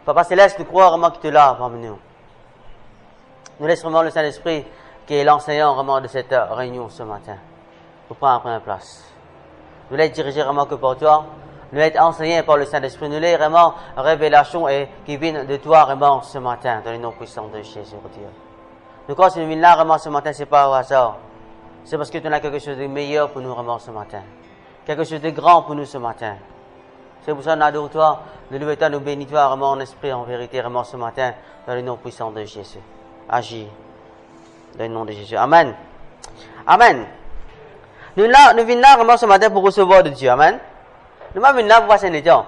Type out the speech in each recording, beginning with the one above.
Papa Céleste, nous croyons vraiment que tu es là parmi nous. Nous laissons vraiment le Saint-Esprit qui est l'enseignant vraiment de cette réunion ce matin. Pour prendre la première place. Nous l'être dirigés vraiment que par toi. Nous l'être enseignés par le Saint-Esprit. Nous l'être vraiment révélation et qui viennent de toi vraiment ce matin. Dans les noms puissants de Jésus. Nous croyons que nous venons là vraiment ce matin, c'est pas au hasard. C'est parce que tu as quelque chose de meilleur pour nous vraiment ce matin. Quelque chose de grand pour nous ce matin. C'est pour ça que nous adorons toi, nous louons toi, nous bénissons toi vraiment en esprit, en vérité, vraiment ce matin, dans le nom puissant de Jésus. Agis dans le nom de Jésus. Amen. Amen. Nous venons là vraiment ce matin pour recevoir de Dieu. Amen. Nous venons là pour passer le temps.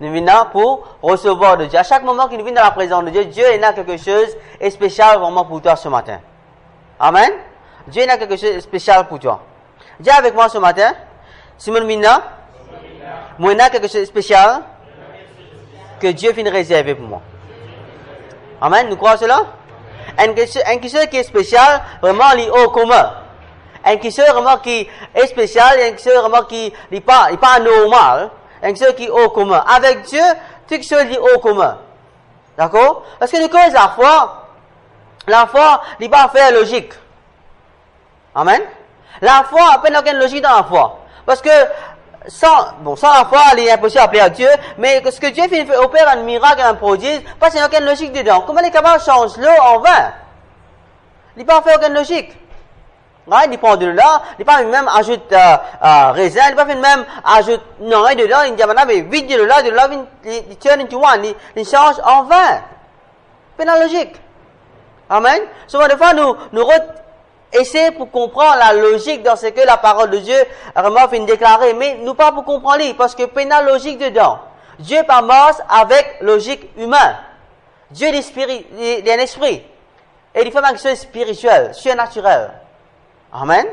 Nous venons là pour recevoir de Dieu. À chaque moment que nous venons dans la présence de Dieu, Dieu est là quelque chose de spécial vraiment pour toi ce matin. Amen. Dieu est là quelque chose de spécial pour toi. Dis avec moi ce matin, Simon Mina, moi il y a quelque chose de spécial que Dieu finit réservé pour moi. Amen. Nous croyons cela? Quelque chose qui est spécial, vraiment lié au commun. Quelque chose vraiment qui est spécial, quelque chose vraiment qui n'est pas normal, quelque chose qui est au commun. Avec Dieu, quelque chose qui est au commun. D'accord? Parce que nous connaissons la foi n'est pas faire logique. Amen. La foi, à peine aucune logique dans la foi. Parce que sans la foi, il est impossible d'appeler à Dieu, mais ce que Dieu fait opère un miracle, un prodige, parce qu'il n'y a aucune logique dedans. Comment il est capable de changer l'eau en vin? Il n'est pas fait aucune logique. Ouais, il prend de là, il pas même ajoute raisin, il pas même ajoute non dedans, il dit mais vite de là, il turn into one, il change en vin. C'est la logique. Amen. Souvent des fois nous essayons pour comprendre la logique dans ce que la parole de Dieu vraiment fait déclarer, mais nous pas pour comprendre parce que c'est la logique dedans. Dieu pas mort avec logique humaine. Dieu est un esprit et il fait quelque chose de spirituel, surnaturel. Amen.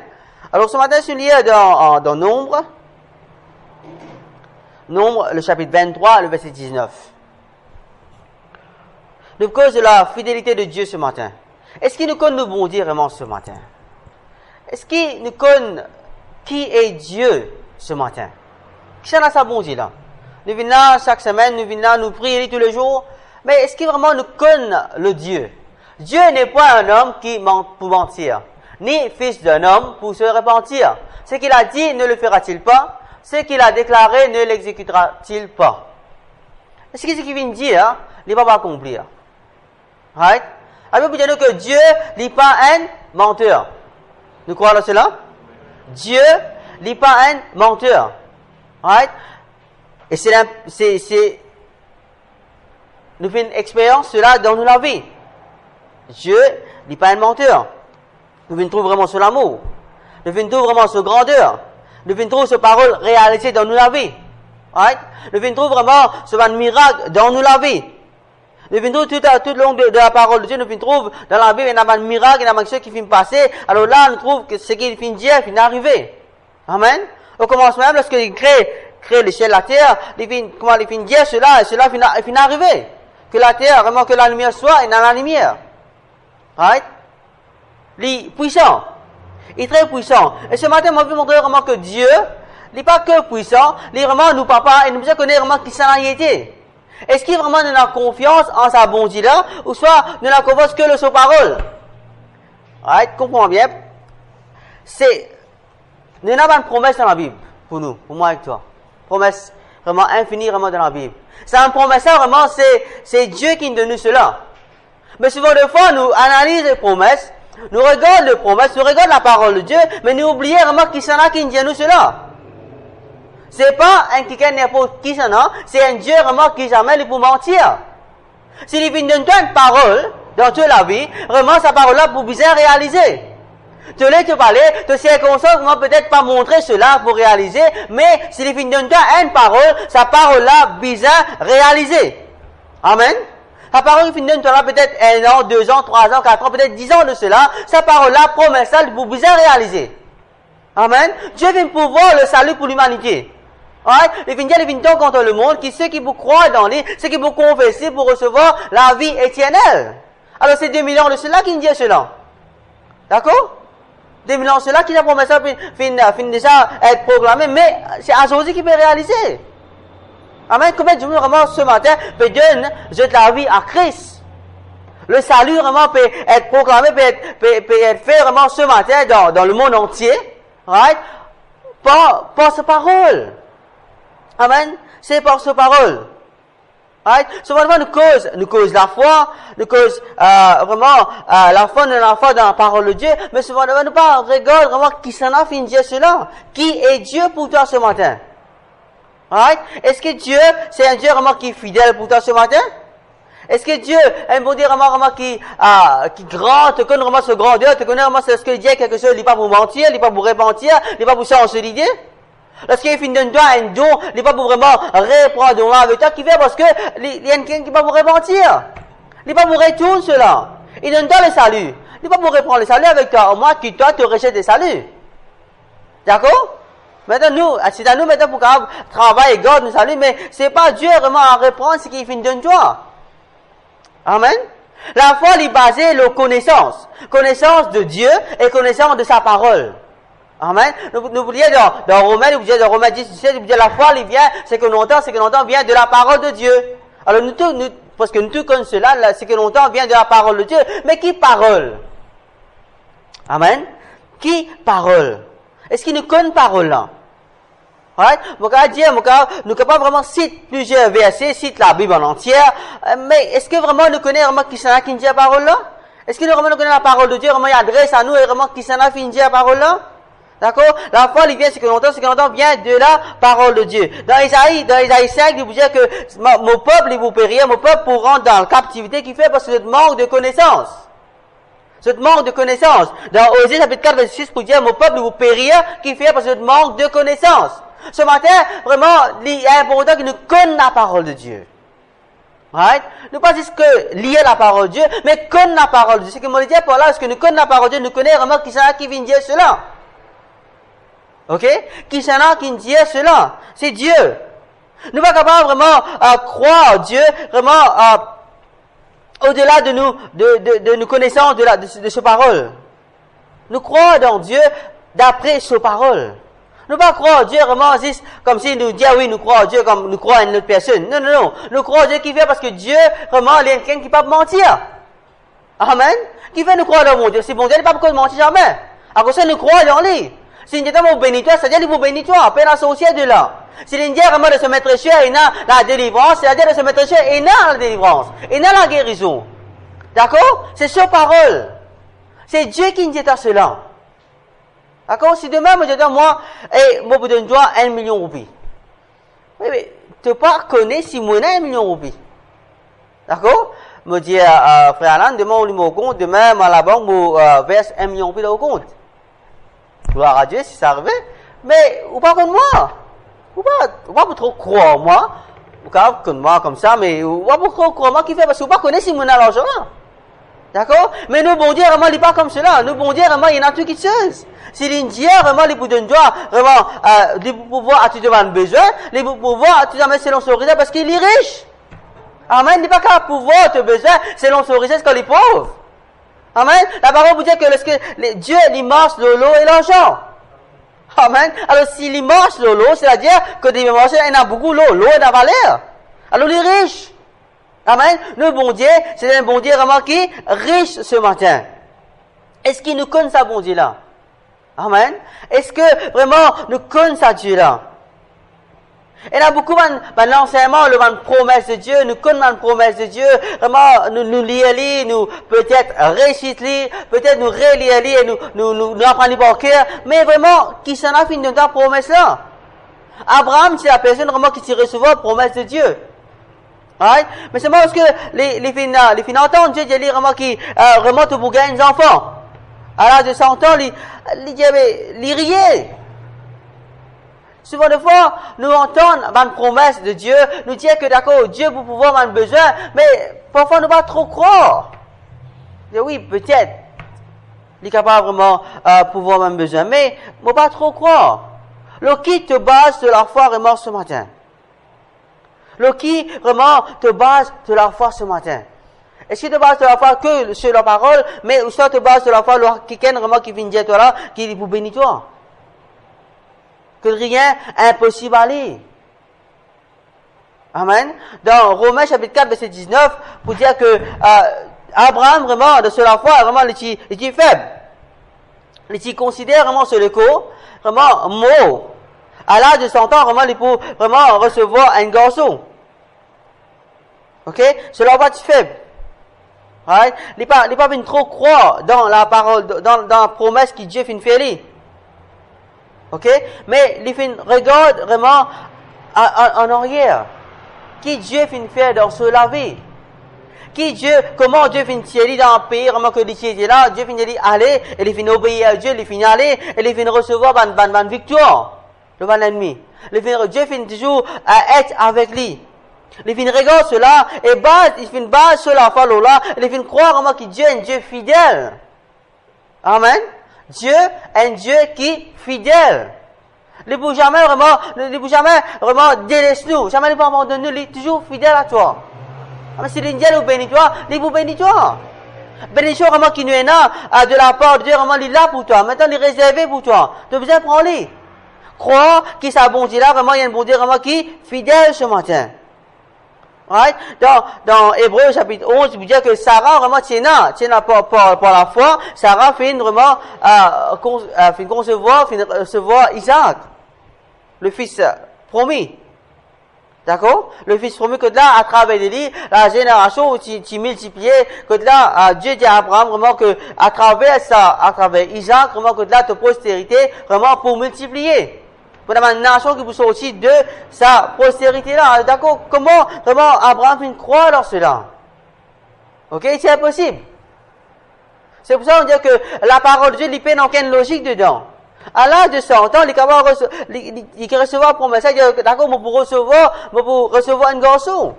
Alors ce matin, je suis lié dans Nombre, le chapitre 23, le verset 19. Nous cause de la fidélité de Dieu ce matin. Est-ce qu'il nous connaît le bon Dieu vraiment ce matin? Est-ce qu'il nous connaît qui est Dieu ce matin? Qui est sa bon Dieu là? Nous venons là chaque semaine, nous venons là, nous prions tous les jours. Mais est-ce qu'il vraiment nous connaît le Dieu? Dieu n'est pas un homme qui ment pour mentir, ni fils d'un homme pour se repentir. Ce qu'il a dit, ne le fera-t-il pas? Ce qu'il a déclaré, ne l'exécutera-t-il pas? Est-ce que ce qu'il vient de dire, il ne va pas accomplir? Right? Alors, vous dire que Dieu n'est pas un menteur. Nous croyons cela? Dieu n'est pas un menteur. Right? Et nous faisons une expérience cela dans notre vie. Dieu n'est pas un menteur. Nous venons trouver vraiment sur l'amour. Nous venons trouver vraiment sur grandeur. Nous venons trouver sur parole réalisée dans notre vie. Right? Nous venons trouver vraiment sur un miracle dans notre vie. Nous venons trouver tout le long de la parole de Dieu, nous venons trouver dans la Bible, il y a un miracle, il y a quelque chose qui finit passer. Alors là, nous trouvons que ce qu'il finit dire, finit arriver. Amen. Au commencement, même, lorsqu'il crée le ciel et la terre, comment il finit dire cela, et cela finit arriver. Que la terre, vraiment que la lumière soit, et dans la lumière. Right? Il est puissant. Il est très puissant. Et ce matin, on veut montrer vraiment que Dieu, il n'est pas que puissant, il est vraiment nous papa, et nous besoin connaître vraiment qui s'en été. Est-ce qu'il vraiment nous a confiance en sa bonté là, ou soit nous n'a confiance que le sa parole? Right? Comprends bien. Nous n'avons pas une promesse dans la Bible, pour nous, pour moi et toi. Promesse vraiment infinie, vraiment dans la Bible. C'est une promesse, vraiment, c'est Dieu qui nous donne cela. Mais souvent de fois, nous analysons les promesses, nous regardons les promesses, nous regardons la parole de Dieu, mais nous oublions vraiment qui s'en a qui nous dit nous cela. C'est pas un quelqu'un n'importe qui s'en a, c'est un Dieu vraiment qui jamais ne peut mentir. S'il vient donner une parole dans toute la vie, vraiment sa parole là pour bien réaliser. Tu l'as te parler, de circonstances, comment peut-être pas montrer cela pour réaliser, mais s'il vient donner une parole, sa parole là bien réalisée. Amen. Sa parole qui donne là peut-être 1 an, 2 ans, 3 ans, 4 ans, peut-être 10 ans de cela, sa parole là promet ça pour bien réaliser. Amen. Dieu vient pour voir le salut pour l'humanité. Right? Il vient contre le monde, ceux qui vous croient dans lui, ceux qui vous confessent pour recevoir la vie éternelle. Alors c'est 2 millions de ceux-là qui nous disent cela. D'accord? 2 millions de ceux-là qui ont promis ça, fin déjà être proclamé, mais c'est à Jésus qui peut réaliser. Amen. Combien de gens vraiment ce matin peut donner la vie à Christ? Le salut vraiment peut être proclamé, peut être fait vraiment ce matin dans le monde entier, right? Par sa parole. Amen. C'est par sa parole. Right? Souvent nous cause la foi, nous cause vraiment la foi dans la parole de Dieu, mais souvent nous pas regarde vraiment qui s'en a fait Dieu cela. Qui est Dieu pour toi ce matin? Right? Est-ce que Dieu, c'est un Dieu vraiment qui est fidèle pour toi ce matin? Est-ce que Dieu est un bon Dieu vraiment qui grand, te connaît vraiment ce grandeur, te connaît vraiment ce qu'il dit quelque chose, il n'est pas pour mentir, il n'est pas pour repentir, il n'est pas pour changer l'idée? Lorsqu'il finit de toi un don, il n'est pas pour vraiment reprendre don avec toi, qui fait parce que il y a quelqu'un qui n'est pas pour repentir. Il n'est pas pour retourner cela. Il donne toi le salut. Il n'est pas pour reprendre le salut avec toi. Au moins, que toi, tu rejettes le salut. D'accord? Maintenant, c'est à nous maintenant pour travailler et garder le salut, mais c'est pas Dieu vraiment à reprendre ce qu'il finit de toi. Amen. La foi est basée sur la connaissance. Connaissance de Dieu et connaissance de sa parole. Amen. Nous voulons dans Romains, nous voulons dans Romains 10, 17, nous voulons la foi, il vient, ce que nous entendons vient de la parole de Dieu. Alors parce que nous tous connaissons cela, ce que nous entendons vient de la parole de Dieu. Mais qui parole? Amen. Qui parole? Est-ce qu'il nous connaît parole là? Right? Nous sommes capables vraiment citer plusieurs versets, citer la Bible en entière, mais est-ce que vraiment nous connaissons vraiment qui s'en a qui dit la parole là? Est-ce que nous vraiment nous connaissons la parole de Dieu, vraiment il adresse à nous et vraiment qui s'en a qui dit la parole là? D'accord? La foi, il vient, ce que l'on entend vient de la parole de Dieu. Dans Isaïe 5, il vous dit que mon peuple, il vous périr, mon peuple pour rentrer dans la captivité qui fait parce que ce manque de connaissance. Ce manque de connaissance. Dans Osée, chapitre 4, verset 6, pour dire, mon peuple, il vous périr, qui fait parce que ce manque de connaissance. Ce matin, vraiment, il est important que nous connaissions la parole de Dieu. Right? Ne pas juste que lier la parole de Dieu, mais connaître la parole de Dieu. C'est que mon dit par là, est-ce que nous connaissons la parole de Dieu, nous connaissons vraiment qui vient dire cela. Ok? Qui s'en a qui dit cela? C'est Dieu. Nous ne sommes pas capables vraiment croire Dieu, vraiment au-delà de nos connaissances de sa parole. Nous croyons dans Dieu d'après sa parole. Nous ne pas croire Dieu vraiment juste comme si nous disions oui, nous croyons Dieu comme nous croyons une autre personne. Non, non, non. Nous croyons Dieu qui fait parce que Dieu vraiment il est quelqu'un qui ne peut pas mentir. Amen. Qui fait nous croire dans mon Dieu? Si mon Dieu n'est pas pour mentir jamais. À cause de ça, nous croyons dans lui. Si nous disons bénis toi, c'est-à-dire qu'il vous bénit toi, peine associée de là. Si nous disons vraiment de se mettre sur et dans la délivrance, c'est-à-dire de se mettre sur et dans la délivrance, et dans la guérison. D'accord? C'est sa parole. C'est Dieu qui nous dit à cela. D'accord? Si demain, moi, je dis, moi, moi, vous donne toi 1 million de roupies. Oui, mais, tu peux pas connaître si moi, 1 million de roupies. D'accord? Me dit, frère Alan, demain, on lui met au compte, demain, à la banque, moi, verse 1 million de roupies au compte. Gloire à Dieu si ça arrivait. Mais, ou pas comme moi. Ou pas trop croire moi. Ou pas comme moi comme ça, mais ou pas trop croire moi qui fait, parce que ou pas connaître si mon a l'argent là. D'accord? Mais nous, bon Dieu, vraiment, il n'est pas comme cela. Nous, bon Dieu, vraiment, il y en a tout qui se faisent. Si l'Indien, vraiment, il vous donne droit, vraiment, il pouvoir à tout devant besoin, il pouvoir à tout devant selon son résultat, parce qu'il est riche. Amen. Il n'est pas qu'à pouvoir te besoin selon son résultat, quand il est pauvre. Amen. La parole vous dit que lorsque Dieu, il marche l'eau et l'argent. Amen. Alors, s'il marche l'eau, c'est-à-dire que des marchés, il y en a beaucoup l'eau est la valeur. Alors, il est riche. Amen. Le bon Dieu, c'est un bon Dieu vraiment qui est riche ce matin. Est-ce qu'il nous connaît ça, bon Dieu là? Amen. Est-ce que vraiment nous connaissons ça, Dieu là? Il y a beaucoup l'enseignement, le promesse de Dieu, nous connaissons la promesse de Dieu, vraiment, nous lire, nous peut-être réciter, peut-être nous relire, nous apprendre par cœur, mais vraiment, qui s'en a fini de la promesse là? Abraham, c'est la personne vraiment qui s'est recevoir la promesse de Dieu. Right? Mais c'est moi parce que les fins entendent Dieu dit vraiment qui remonte pour gagner des enfants. À l'âge de 100 ans, il riait. Souvent de fois, nous entendons une promesse de Dieu, nous disons que d'accord, Dieu pour pouvoir avoir besoin, mais parfois nous ne pas trop croire. Oui, peut-être, il est capable vraiment pouvoir avoir besoin, mais ne pas trop croire. Le qui te base sur la foi vraiment ce matin. Le qui vraiment te base sur la foi ce matin. Est-ce qu'il te base sur la foi que sur la parole, mais ou soit te base sur la foi quelqu'un vraiment qui vient dire toi là, qui vous bénit toi. Que rien impossible à aller. Amen. Dans Romains chapitre 4, verset 19, pour dire que Abraham, vraiment, de la foi, vraiment, il est faible. Il considère vraiment ce léco, vraiment, mot. À l'âge de 100 ans, vraiment, il peut vraiment recevoir un garçon. Ok? Cela va être faible. Right? Il n'est pas venu trop croire dans la parole, dans la promesse que Dieu fait faire. Ok? Mais il fait regarde vraiment en arrière. Qui Dieu fait faire dans la vie? Comment Dieu fait tirer dans un pays, vraiment que Dieu était là, Dieu fait aller, et il fait obéir à Dieu, il fait aller, et il fait recevoir une victoire devant l'ennemi. Dieu fait toujours être avec lui. Il fait regarder cela, et il fait base sur la foi là, il fait croire vraiment que Dieu est un Dieu fidèle. Amen. Dieu est un Dieu qui est fidèle. Il ne peut jamais vraiment délaisser nous, jamais il peut abandonner nous, il est toujours fidèle à toi. Mais si l'Indien nous bénit toi, il vous bénit toi. Bénédiction vraiment qui nous est là, de la part de Dieu, vraiment il est là pour toi. Maintenant il est réservé pour toi. Tu as besoin de prendre-le. Croire qu'il s'est bon Dieu là, vraiment il y a un bon Dieu vraiment qui est fidèle ce matin. Right? Dans Hébreux chapitre 11, il veut dire que Sarah vraiment tient là par la foi. Sarah fait vraiment recevoir Isaac, le fils promis. D'accord? Le fils promis que là, à travers lui, la génération qui multipliait, que là, Dieu dit à Abraham vraiment que à travers Isaac, vraiment que là, ta postérité, vraiment pour multiplier. Pour une nation qui peut sortir de sa postérité là. D'accord? Comment vraiment Abraham peut croire dans cela? Ok? C'est impossible. C'est pour ça qu'on dit que la parole de Dieu, il n'y a aucune logique dedans. À l'âge de 100 ans, il est capable de recevoir pour promesse. D'accord, pour recevoir un garçon.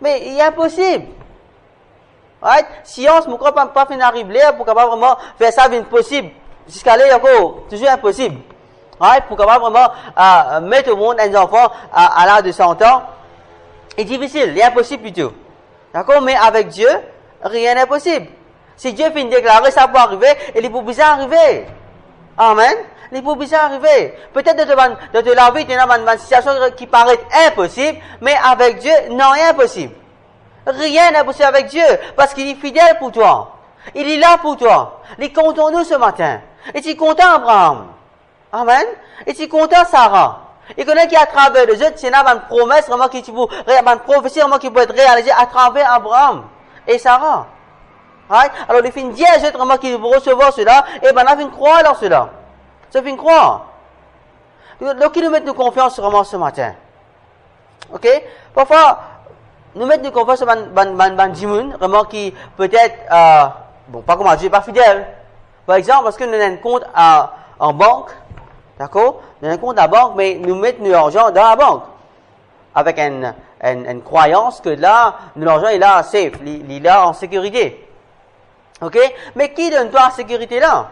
Mais il est impossible. Right? Science, ne crois pas finir arriver pour capable vraiment faire ça impossible. Jusqu'à là, il est toujours impossible. Right? Pour capable vraiment mettre au monde un enfant à l'âge de 100 ans. C'est difficile, il est impossible plutôt. D'accord? Mais avec Dieu, rien n'est possible. Si Dieu fait une déclaration, ça peut arriver, et il peut bien arriver. Amen. Il peut bien arriver. Peut-être de la vie, tu as une situation qui paraît impossible, mais avec Dieu, non, rien n'est possible. Rien n'est possible avec Dieu, parce qu'il est fidèle pour toi. Il est là pour toi. Il est content nous ce matin. Et tu es content Abraham. Amen. Et tu es content Sarah. Il connaît qu'à travers les autres, c'est une promesse vraiment qui peut, une prophétie vraiment qui peut être réalisée à travers Abraham et Sarah. Right? Alors, il fait une dièse vraiment qui veut recevoir cela, et ben, on a fait une croix dans cela. Ça fait une croix. Donc, il nous met de confiance vraiment ce matin. Ok? Parfois, nous mettons de confiance sur un djimoun, vraiment qui peut-être, bon, pas comment Dieu, pas fidèle. Par exemple, parce que nous avons un compte en banque, d'accord? Nous avons un compte à banque, mais nous mettons notre argent dans la banque. Avec une croyance que là, notre argent est là safe, il est là en sécurité. Ok? Mais qui donne toi la sécurité là?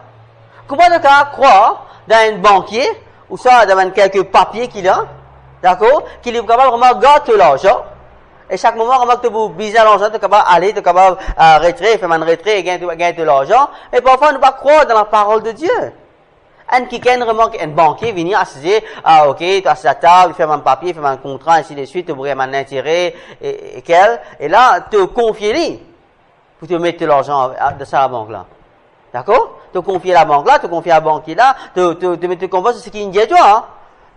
Comment tu croire dans un banquier, ou ça, dans quelques papiers qu'il a, d'accord? Qu'il est capable vraiment de garder l'argent, et chaque moment, vraiment que tu veux biser l'argent, tu es capable d'aller, tu es capable de retirer, faire un retrait et gagner de l'argent, et parfois, on ne peut pas croire dans la parole de Dieu. Un qui gagne vraiment, un banquier venir assiser, ok, tu as sa table, faire un papier, faire un contrat, ainsi de suite, tu pourrais un intérêt, et là, te confier lui. Pour te mettre l'argent de sa banque là. D'accord? Te confier la banque là, te confier la banque là, te mettre confiance sur ce qui est dit toi, hein?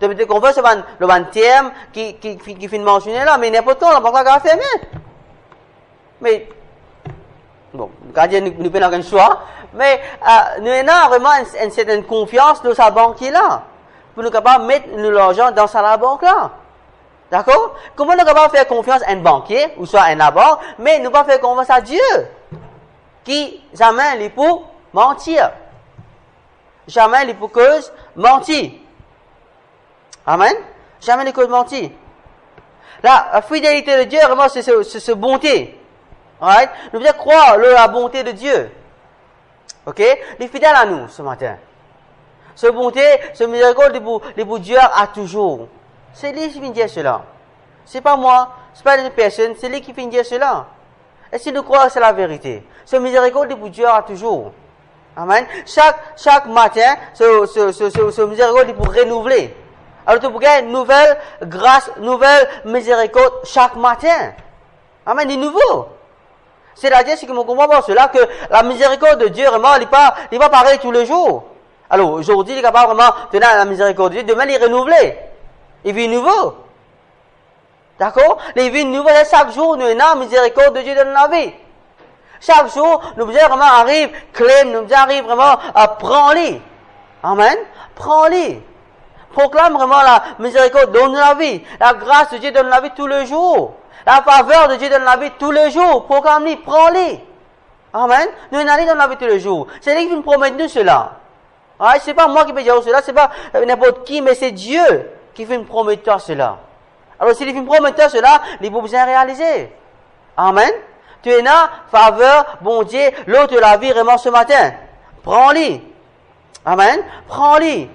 Te mettre confiance sur le terme qui fait mentionner là, mais n'importe quand, la banque là va fermer. Mais, bon, quand nous prenons un choix, mais, nous avons vraiment une certaine confiance dans sa banque là. Pour nous capables de mettre l'argent dans sa banque là. D'accord? Comment nous pouvons faire confiance à un banquier, ou soit à un banque, mais nous pouvons faire confiance à Dieu, qui jamais il peut mentir. Jamais il peut cause mentir. Amen? Jamais il peut cause mentir. La fidélité de Dieu, vraiment, c'est ce bonté. Right? Nous devons croire la bonté de Dieu. Ok? Il est fidèle à nous, ce matin. Ce bonté, ce miséricorde, il peut Dieu à toujours. C'est lui qui vient dire cela. C'est pas moi, c'est pas une personne, c'est lui qui vient dire cela. Et si nous croyons que c'est la vérité, ce miséricorde pour Dieu à toujours. Amen. Chaque matin, ce miséricorde pour renouveler. Alors tu peux gagner une nouvelle grâce, nouvelle miséricorde chaque matin. Amen, de nouveau. C'est-à-dire, c'est que mon comprend par cela que la miséricorde de Dieu, vraiment, il n'est pas pareil tous les jours. Alors, aujourd'hui, il est capable vraiment de donner la miséricorde de Dieu, demain, il est renouvelé. Il vit nouveau. D'accord? Il vit nouveau, chaque jour, nous avons la miséricorde de Dieu dans la vie. Chaque jour, nous vraiment arrive, claim, nous arrive vraiment à prendre-les. Amen. Prends-les. Proclame vraiment la miséricorde dans la vie. La grâce de Dieu dans la vie tous les jours. La faveur de Dieu dans la vie tous les jours. Proclame-les, prends-les. Amen. Nous allons dans la vie tous les jours. C'est lui qui nous promet nous cela. C'est pas moi qui peux dire cela, c'est pas n'importe qui, mais c'est Dieu qui fait une prometteur cela. Alors s'il fait une prometteur cela, il faut bien réaliser. Amen. Tu es là, faveur, bon Dieu, l'autre de la vie vraiment ce matin. Prends-les. Amen. Prends-les.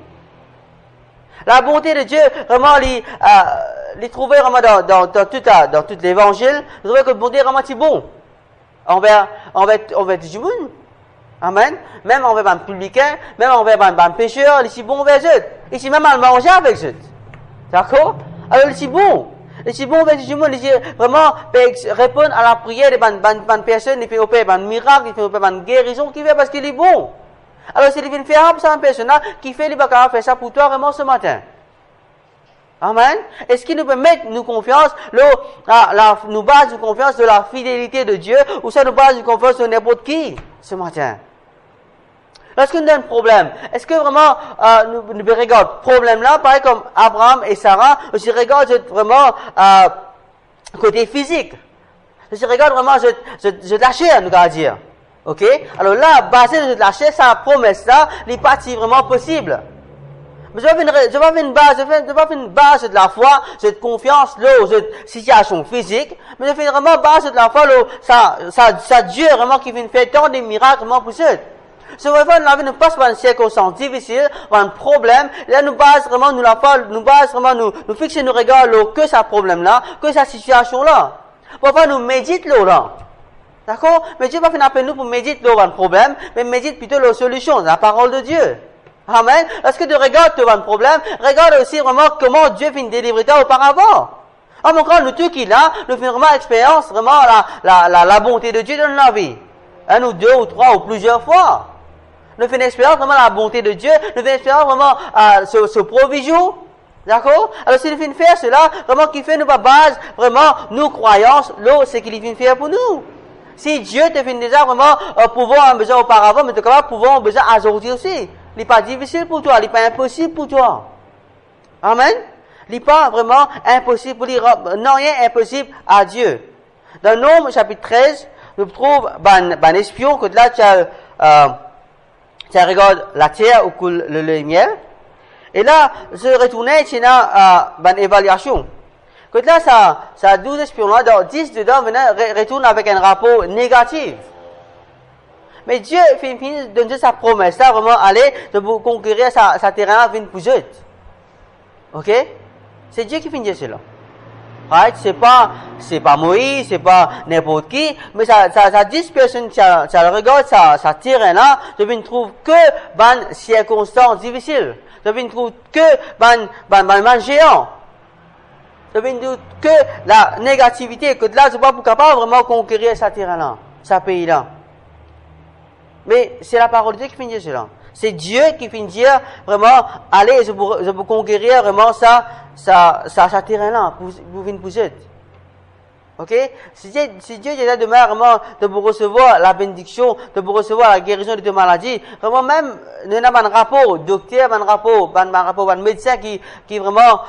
La bonté de Dieu, vraiment, les trouver vraiment dans tout l'évangile, vous trouvez que la bonté vraiment c'est bon. Envers tout le monde. Amen. Même envers un publicain, même envers un pécheur, il est bon envers eux. Ici même à manger avec eux. D'accord? Alors, il est bon. Il est bon envers tout le monde. Il est vraiment répondre à la prière de bonne personne, il fait opérer un miracle, il fait opérer une guérison, qui fait parce qu'il est bon. Alors, c'est il fait pour cette personne-là qui fait les baccarat faire ça pour toi vraiment ce matin. Amen. Est-ce qu'il nous permet nous confiance, nous base de confiance de la fidélité de Dieu, ou ça nous base de confiance de n'importe qui ce matin? Lorsqu'on a un problème, est-ce que vraiment nous regardons le problème-là, pareil comme Abraham et Sarah, je regarde vraiment côté physique. Je regarde vraiment je lâcher, nous allons dire. Ok? Alors là, basé sur la chair, sa promesse-là, n'est pas si vraiment possible. Mais je vais faire une base de la foi, de confiance, de situation physique, mais je fais vraiment base de la foi, ça Dieu vraiment qui vient faire tant de miracles vraiment pour ça. Si on veut faire la vie, nous passe par une circonstance difficile, par un problème, là nous base vraiment, nous fixer nos regards, que ce problème-là, que cette situation-là. Parfois nous médite là. D'accord? Mais Dieu va faire un appel nous pour méditer un problème, mais médite plutôt la solution, la parole de Dieu. Amen. Lorsque tu regardes un problème, regarde aussi vraiment comment Dieu fait une délivrance auparavant. En encore nous tous qui là, nous faisons vraiment expérience, vraiment la bonté de Dieu dans la vie. Un ou deux ou trois ou plusieurs fois. Nous faisons une expérience vraiment la bonté de Dieu, nous faisons une expérience vraiment ce provision. D'accord? Alors s'il vient faire cela, vraiment qui fait nous base, vraiment nous croyances, c'est qu'il vient faire pour nous. Si Dieu te fait déjà vraiment pouvoir en besoin auparavant, mais tu es capable de pouvoir en besoin aujourd'hui aussi. Il n'est pas difficile pour toi, il n'est pas impossible pour toi. Amen. Il n'est pas vraiment impossible pour lui. Non, rien impossible à Dieu. Dans Nombre chapitre 13, nous trouvons un espion que là tu regardes la terre où coule le lait et miel. Et là, je retournais, tu as une évaluation. Que là, ça 12 espions là, dans 10 dedans, retourne avec un rapport négatif. Mais Dieu finit de donner sa promesse, là, vraiment, aller, de vous conquérir sa terrain, vient pour eux. Ok? C'est Dieu qui finit cela. Right? C'est pas Moïse, c'est pas n'importe qui, mais ça 10 personnes, ça regarde sa terrain là, je ne trouve que dans circonstances difficiles. Je ne trouve que dans géant. Je ne trouve que la négativité, que là, je ne suis pas capable vraiment conquérir sa terrain là, sa pays là. Mais c'est la parole de Dieu qui finit cela. C'est Dieu qui finit dire vraiment, allez, je peux conquérir vraiment sa terrain là, pour venir pousser. Ok? Si Dieu est demain vraiment de vous recevoir la bénédiction, de vous recevoir la guérison de tes maladies, vraiment même, nous avons un rapport, docteur, un rapport, un médecin qui vraiment,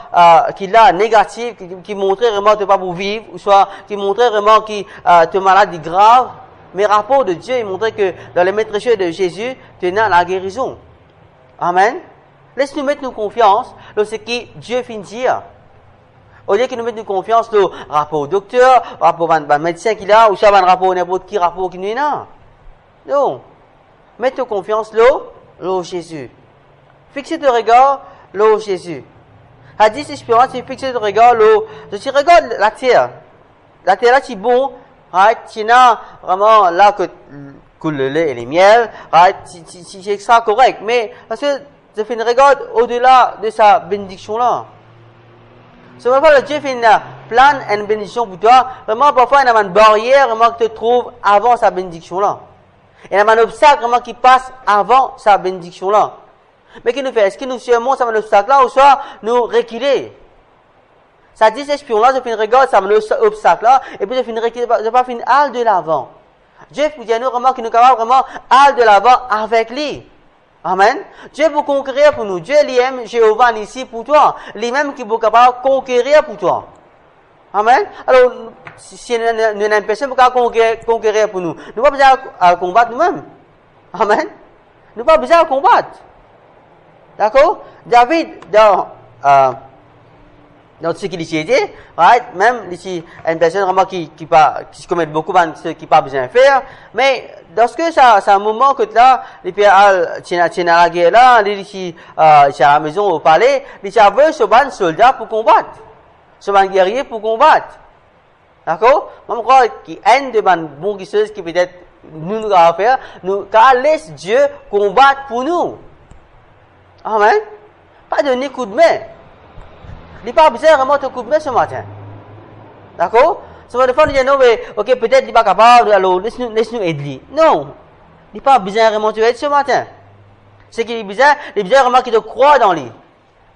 qui là, négatif, qui montrait vraiment de pas pour vivre, ou soit, qui montrait vraiment qui, te maladie grave. Mais le rapport de Dieu, il montrait que dans les maîtres de Jésus, tu as la guérison. Amen. Laisse-nous mettre nos confiance dans ce que Dieu finit dire. Au lieu que nous mettions confiance dans le rapport au docteur, rapport au médecin qui est là, ou ça va un rapport n'importe qui rapport qui nous est là. Non. Mets-toi confiance là, Jésus. Fixez ton regard là, Jésus. Hadith espérance, c'est fixer ton regard là. Je regarde la terre. La terre là, c'est bon. Right? Tu as vraiment là que coule le lait et les miel. Right? C'est ça correct. Mais, parce que, je fais une regarde au-delà de sa bénédiction-là. C'est pourquoi le Dieu fait une plan et une bénédiction pour toi. Vraiment, parfois, il y a une barrière vraiment, qui te trouve avant sa bénédiction-là. Il y a un obstacle vraiment qui passe avant sa bénédiction-là. Mais qu'est-ce qu'il nous fait? Est-ce qu'il nous surmonte cet obstacle-là ou soit nous reculer? Ça dit, ces espions-là, je fais une regarde, ça cet obstacle-là, et puis je fais une reculer, je pas fait une halle de l'avant. Dieu vous dit à nous vraiment qu'il nous est capable vraiment halle de l'avant avec lui. Amen. Dieu peut conquérir pour nous. Dieu lui-même, Jéhovah ici pour toi. Lui-même qui est capable de conquérir pour toi. Amen. Alors, si nous n'avons personne pour conquérir pour nous, nous n'avons pas besoin de combattre nous-mêmes. Amen. Nous n'avons pas besoin de combattre. D'accord? David, dans ce qu'il dit, right? Même ici, une personne vraiment qui se commet beaucoup de ce qu'il n'a pas besoin de faire, mais lorsque c'est un moment que là, les pierres, tiens la guerre là, ici, à la maison, au palais, il a vu ce soldat pour combattre. Ce guerrier pour combattre. D'accord? Moi, je crois qu'il y a une de bonnes choses qui peut-être nous allons faire, nous, laisse Dieu combattre pour nous. Amen. Pas donner coup de main. Il n'y a pas besoin vraiment de coup de main ce matin. D'accord? Souvent, des fois, on dit, non, mais, ok, peut-être il n'est pas capable, alors laisse-nous aider. Non. Il n'y a pas besoin vraiment de aider ce matin. Ce qu'il a besoin vraiment qu'il te croit dans lui.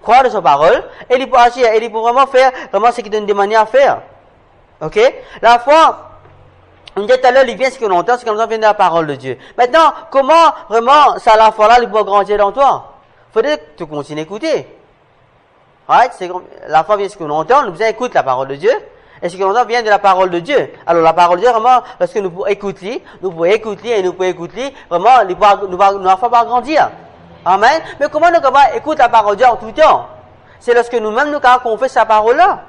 Croire de sa parole, et il peut agir, et il peut vraiment faire vraiment ce qu'il donne des manières à faire. Ok? La foi, on dit tout à l'heure, il vient ce que l'on entend vient de la parole de Dieu. Maintenant, comment vraiment ça, la foi là, il peut grandir dans toi? Faudrait que tu continues à écouter. Right? La foi vient de ce que l'on entend, nous écoutons la parole de Dieu, et ce que l'on entend vient de la parole de Dieu. Alors, la parole de Dieu, vraiment, lorsque nous pouvons écouter, vraiment, la foi va grandir. Amen. Mais comment nous pouvons écouter la parole de Dieu en tout temps? C'est lorsque nous-mêmes nous confessons sa parole-là.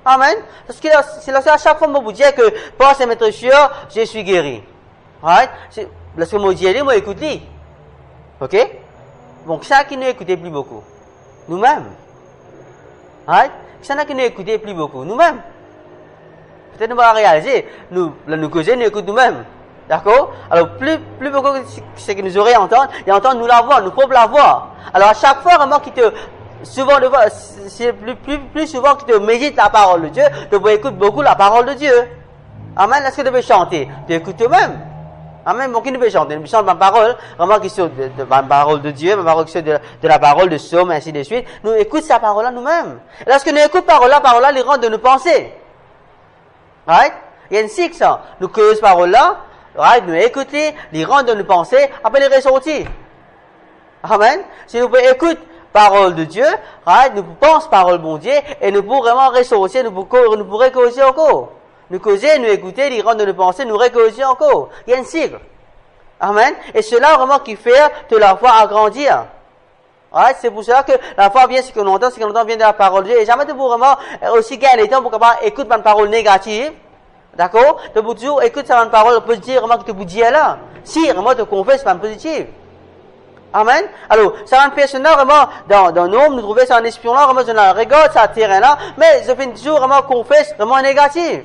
Amen. Parce que c'est lorsque à chaque fois que vous dites que par ces maîtres sûr, je suis guéri. Right? Lorsque vous dites, moi écoutez. Ok? Donc, ça qui nous écoutez plus beaucoup. Nous-mêmes. Right? Ça qui nous écoutez plus beaucoup. Nous-mêmes. Peut-être nous allons réaliser. Nous causons, nous écoutons nous-mêmes. D'accord? Alors, plus beaucoup ce que nous aurons à entendre, et entendre nous la voir, nous pouvons la voir. Alors, à chaque fois, vraiment, c'est plus souvent que tu médites la parole de Dieu, tu écoutes beaucoup la parole de Dieu. Amen. Est-ce que tu peux chanter? Tu écoutes toi-même. Amen. Bon, qui ne peut chanter? Nous chante ma parole, vraiment qui sont de la parole de Dieu, ma parole qui sont de la parole de Somme, ainsi de suite. Nous écoutons sa parole-là nous-mêmes. Lorsque nous écoutons parole-là, les rend de nous penser. Right? Il y a une cycle, ça. Nous causons parole-là, right? Nous écoutons, les rend de nous penser, après les ressortir. Amen. Si nous pouvons écouter parole de Dieu, right? Nous pensons parole bon Dieu, et nous pouvons vraiment ressortir, nous pourrons causer encore. Nous causer, nous écouter, les rendre de nous penser, nous recauser encore. Il y a une cycle. Amen. Et cela vraiment qui fait que la foi agrandir. Right? C'est pour cela que la foi vient, ce que l'on entend vient de la parole de Dieu. Et jamais de vous vraiment aussi gagner le temps pour pouvoir écouter une parole négative. D'accord? De vous toujours écouter une parole positive, vraiment que tu vous dis là. Si vraiment tu confesses une positive. Amen. Alors, ça un personnage vraiment, dans nous trouvons ça un espion là, vraiment, on regarde ça terrain-là, mais je fais toujours vraiment confesse, vraiment négatif.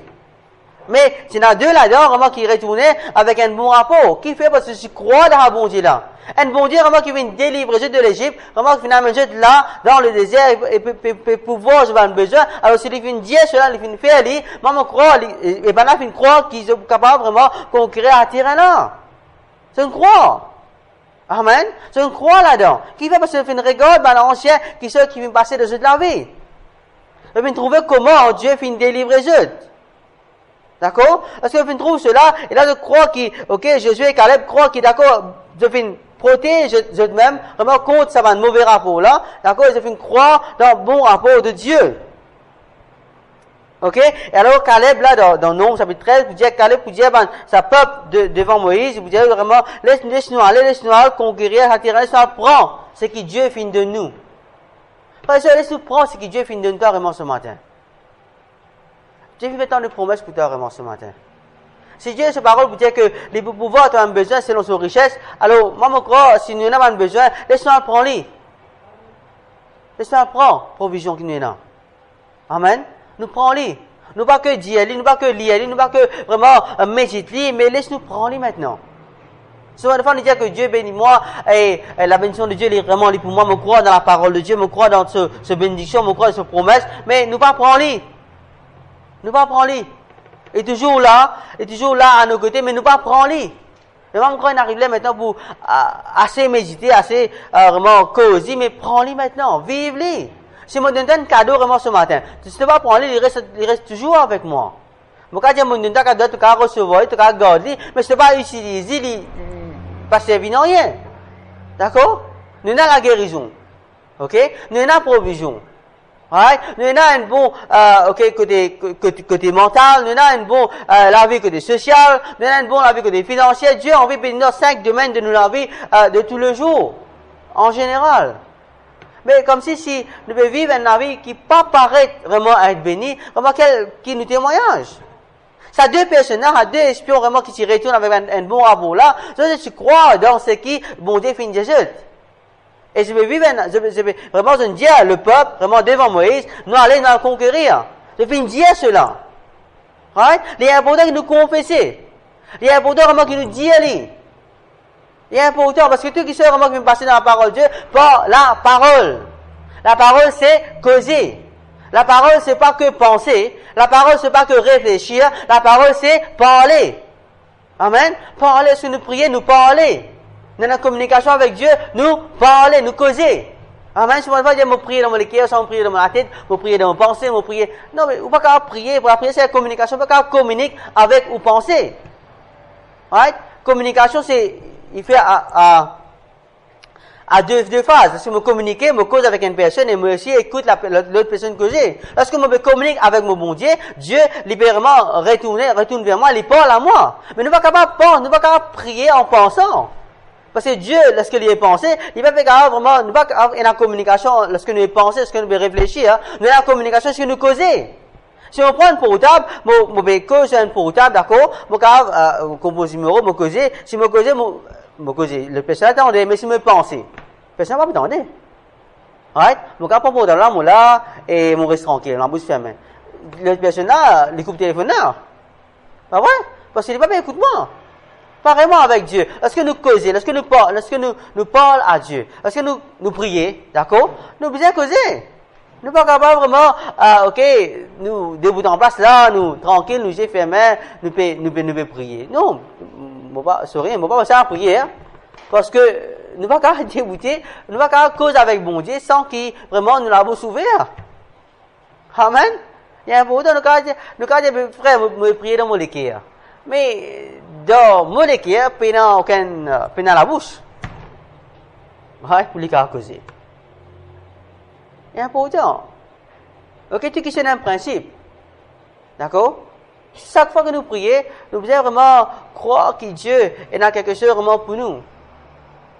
Mais, il y en a deux là-dedans, vraiment, qui retournaient avec un bon rapport. Qui fait parce que je crois dans un bon Dieu là. Un bon Dieu, vraiment, qui vient délivrer de l'Égypte, vraiment, qui vient amener là, dans le désert, et peut pouvoir, je vais avoir besoin. Alors, s'il vient dire cela, il vient faire, maman croit, et ben là, il croit qu'ils sont capables vraiment de conquérir un terrain là. C'est une croix. Amen. C'est une croix là-dedans. Qui fait parce que une regarde, l'ancien, qui vient passer de la vie. Il vient trouver comment Dieu vient délivrer eux. D'accord? Parce que je trouve cela, et là je crois Josué et Caleb croient qu'ils d'accord, je viens protéger eux-mêmes, vraiment contre ça va un mauvais rapport là, d'accord? Je viens croire dans le bon rapport de Dieu. Ok? Et alors Caleb là, dans Nombre chapitre 13, vous dites Caleb, vous dites, sa peuple devant Moïse, vous dites vraiment, laisse-nous aller conquérir la terre, laisse-nous prendre ce que Dieu finit de nous. Parce que laisse-nous prendre ce que Dieu finit de nous vraiment ce matin. Dieu fait tant de promesses pour toi vraiment ce matin. Si Dieu, sa parole, vous dit que les pouvoirs ont un besoin selon son richesse, alors, moi, je crois, si nous n'avons pas besoin, laisse-nous prendre lui. Laisse-nous prendre provision qui nous est là. Amen. Nous prenons lui. Nous pas que dire lui, nous pas que lire lui, nous pas que vraiment méditer lui, mais laisse-nous prendre lui maintenant. Souvent, des fois, on dit que Dieu bénit moi et la bénédiction de Dieu est vraiment pour moi. Me croire dans la parole de Dieu, me croire dans ce bénédiction, me croire dans ce promesse. Mais nous pas prendre lit. Nous pas prendre lit. Et toujours là à nos côtés, mais nous pas prendre lit. Et même quand on arrive là maintenant pour assez méditer, assez vraiment causer, mais prends-les maintenant, vive-les. Si je me donne un cadeau vraiment ce matin, si tu ne vas pas prendre, il reste toujours avec moi. Je ne dis pas que tu vas recevoir, tu vas garder, mais je ne vais pas utiliser, il pas servir rien. D'accord? Nous avons la guérison. Ok? Nous avons la provision. Right? Nous avons un bon côté mental, nous avons un bon la vie côté social, nous avons un bon la vie côté financier. Dieu a envie de bénir 5 domaines de la vie de tous les jours, en général. Mais comme si nous pouvons vivre une vie qui pas paraît vraiment être bénie, vraiment qui nous témoignage. Ça deux personnages, deux espions vraiment qui s'y retournent avec un bon rapport là. Je crois dans ce qui bon Dieu finit Jésus. Et je vais vivre, vraiment, je dire le peuple, vraiment devant Moïse, nous allons nous conquérir. Je vais dire cela. Right? Il est important que nous confessions. Il est important vraiment que nous disions. Il est important parce que tout qui sont vraiment qui me passer dans la parole de Dieu, par la parole. La parole, c'est causer. La parole, c'est pas que penser. La parole, c'est pas que réfléchir. La parole, c'est parler. Amen. Parler, si nous prions, nous parler. Dans la communication avec Dieu, nous parler, nous causer. Amen. Si on va dire, me prier dans mon cœur, sans me prier dans ma tête, me prier dans mon pensée, me prier. Non, mais on pas qu'à prier. Pour la prière, c'est la communication. On pas qu'à communiquer avec ou penser. Right? Communication, c'est, il fait à deux phases. Si je me communique, me cause avec une personne et moi aussi écoute l'autre personne causer. Lorsque je me communique avec mon bon Dieu, Dieu libérément retourne vers moi, il parle à moi. Mais nous ne sommes pas capables nous pas capables prier en pensant. Parce que Dieu, lorsqu'il y est pensé, il va faire vraiment, nous pas avoir une communication, lorsque nous y pensons, lorsque nous y réfléchir, nous avons la communication, lorsque nous causer. Si on prend un portable, je cause un portable, d'accord, je compose un numéro, je causer, si je causer, le personne attendait, mais si je pensais, le personne va pas attendre. Right? Je prends un portable là, là, et je reste tranquille, la bouche fermée. Le personne là, il coupe le téléphone là. Pas vrai? Parce qu'il n'est pas bien, écoute-moi. Pareillement avec Dieu. Lorsque nous causons, lorsque nous parlons à Dieu, lorsque nous prions, d'accord, nous besoin causer. Nous pas capables vraiment, nous debout en place là, nous tranquille, nous yeux fermés, nous pouvons prier. Non, on pas ça prier, hein, parce que nous pas capables débouter, nous pas capables causer avec bon Dieu sans qu'il vraiment nous l'avons sauvé. Amen. Il y a important nous dire frère, me prier dans mon cœur. Mais dans mon cœur, pendant la bouche. Ouais, pour les causer. C'est important. Ok, tu questionnes un principe. D'accord? Chaque fois que nous prions, nous devons vraiment croire que Dieu est dans quelque chose vraiment pour nous.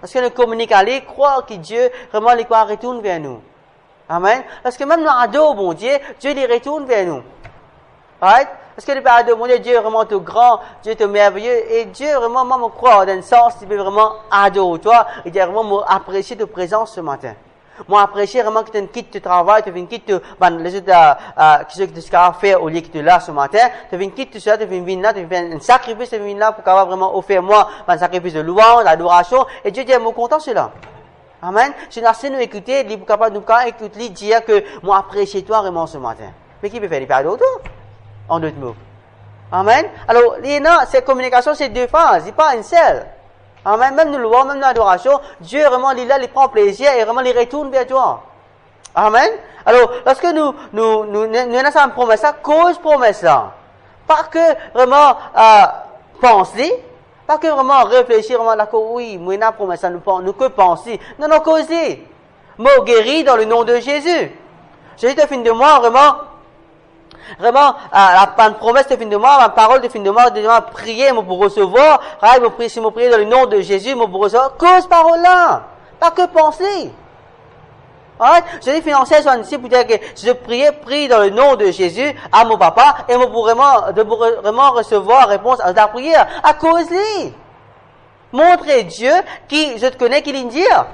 Parce que nous communiquons à lui, croire que Dieu vraiment les croit retourne vers nous. Amen. Parce que même nous adorons bon Dieu, Dieu les retourne vers nous. Right? Parce que le Père de mon Dieu, Dieu est vraiment tout grand, Dieu est tout merveilleux, et Dieu vraiment, moi, me croit, dans le sens, il peut vraiment adorer toi, et Dieu vraiment apprécier ta présence ce matin. Moi, apprécier vraiment que tu quittes ton travail, tu viens quitter les autres, qui sont que tu as fait au lieu que tu es là ce matin, tu viens quitter tout ça, tu viens venir là, tu viens faire un sacrifice, tu viens là pour avoir vraiment offert moi, un sacrifice de louange, d'adoration, et Dieu dit, moi, content, c'est là. Amen. Si nous assez nous écouter, il est capable de nous écouter, dire que moi, apprécier toi vraiment ce matin. Mais qui peut faire les pères d'autres? En d'autres mots. Amen. Alors, cette communication, c'est deux phases, c'est pas une seule. Amen. Même nous louons, même l'adoration, Dieu vraiment, il prend plaisir et vraiment, il retourne vers toi. Amen. Alors, lorsque nous avons une promesse, ça cause promesse là. Pas que vraiment, penser, pas que vraiment réfléchir, vraiment, d'accord, oui, moi, une promesse, nous que penser. Non, causer. Mot guéri dans le nom de Jésus. Jésus te fin de moi, vraiment, la promesse de fin de moi, ma parole de fin de moi, de prier, pour recevoir, si je prie dans le nom de Jésus, pour recevoir, cause parole là, pas que penser. Je dis financier, soit ici pour dire que si je prie dans le nom de Jésus à mon papa, et pour vraiment recevoir réponse à la prière, à cause lui. Montrer Dieu qui, je te connais, qui l'indire.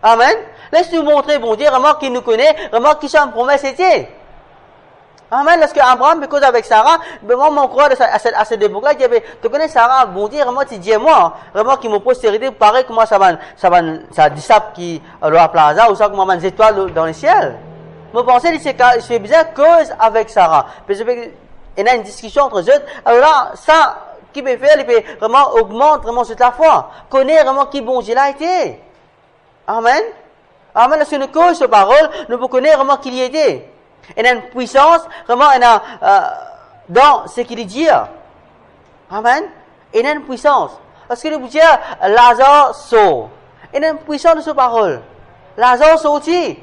Amen. Laisse-nous montrer, bon Dieu, vraiment qu'il nous connaît, vraiment qu'il soit une promesse était. Amen. Lorsque Abraham, cause avec Sarah, ben moi, mon croix à cette époque-là, il y avait, tu connais Sarah, bon Dieu, vraiment, tu dis moi, vraiment, qui mon postérité, pareil, comment ça dissipe qui, la plaza, ou ça, comment les étoiles dans le ciel. Mon pensée, il fait bizarre cause avec Sarah. Parce que, il y a une discussion entre eux. Alors là, ça, qui peut faire, il peut vraiment augmenter vraiment toute la foi. Connaître vraiment qui bon Dieu l'a été. Amen. Amen. Lorsque nous cause cette parole, nous pouvons connaître vraiment qui y était. Il y a une puissance, vraiment, il y a, dans ce qu'il dit. Amen. Il y a une puissance. Parce que nous pouvons dire, Lazare sort. Il y a une puissance de cette parole. Lazare sorti.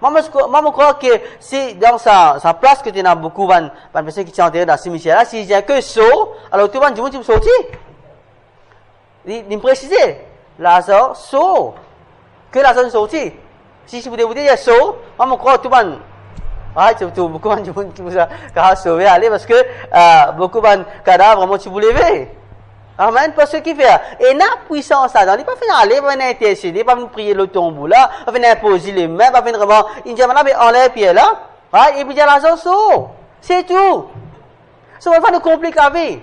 Moi, je crois que c'est dans sa place que tu as beaucoup de personnes qui sont enterrées dans ce cimetière-là. Si il y a que sort, alors tout le monde dit, sorti. Il me précise, Lazare sort. Que Lazare sorti. Si vous dire sort, moi, je crois que tout le monde, beaucoup de gens qui vous ont sauvé, allez, parce que, beaucoup de cadavres, vraiment, tu vous levez. Amen. Parce que qui fait? Et la puissance là-dedans, il pas venir aller, il pas venir intercéder, il pas venir prier le tombeau là, il pas venir imposer les mains, il pas venir vraiment, il dit maintenant, mais enlève pied là, right? Et puis il y a l'argent sort. C'est tout. Ça va pas nous compliquer la vie.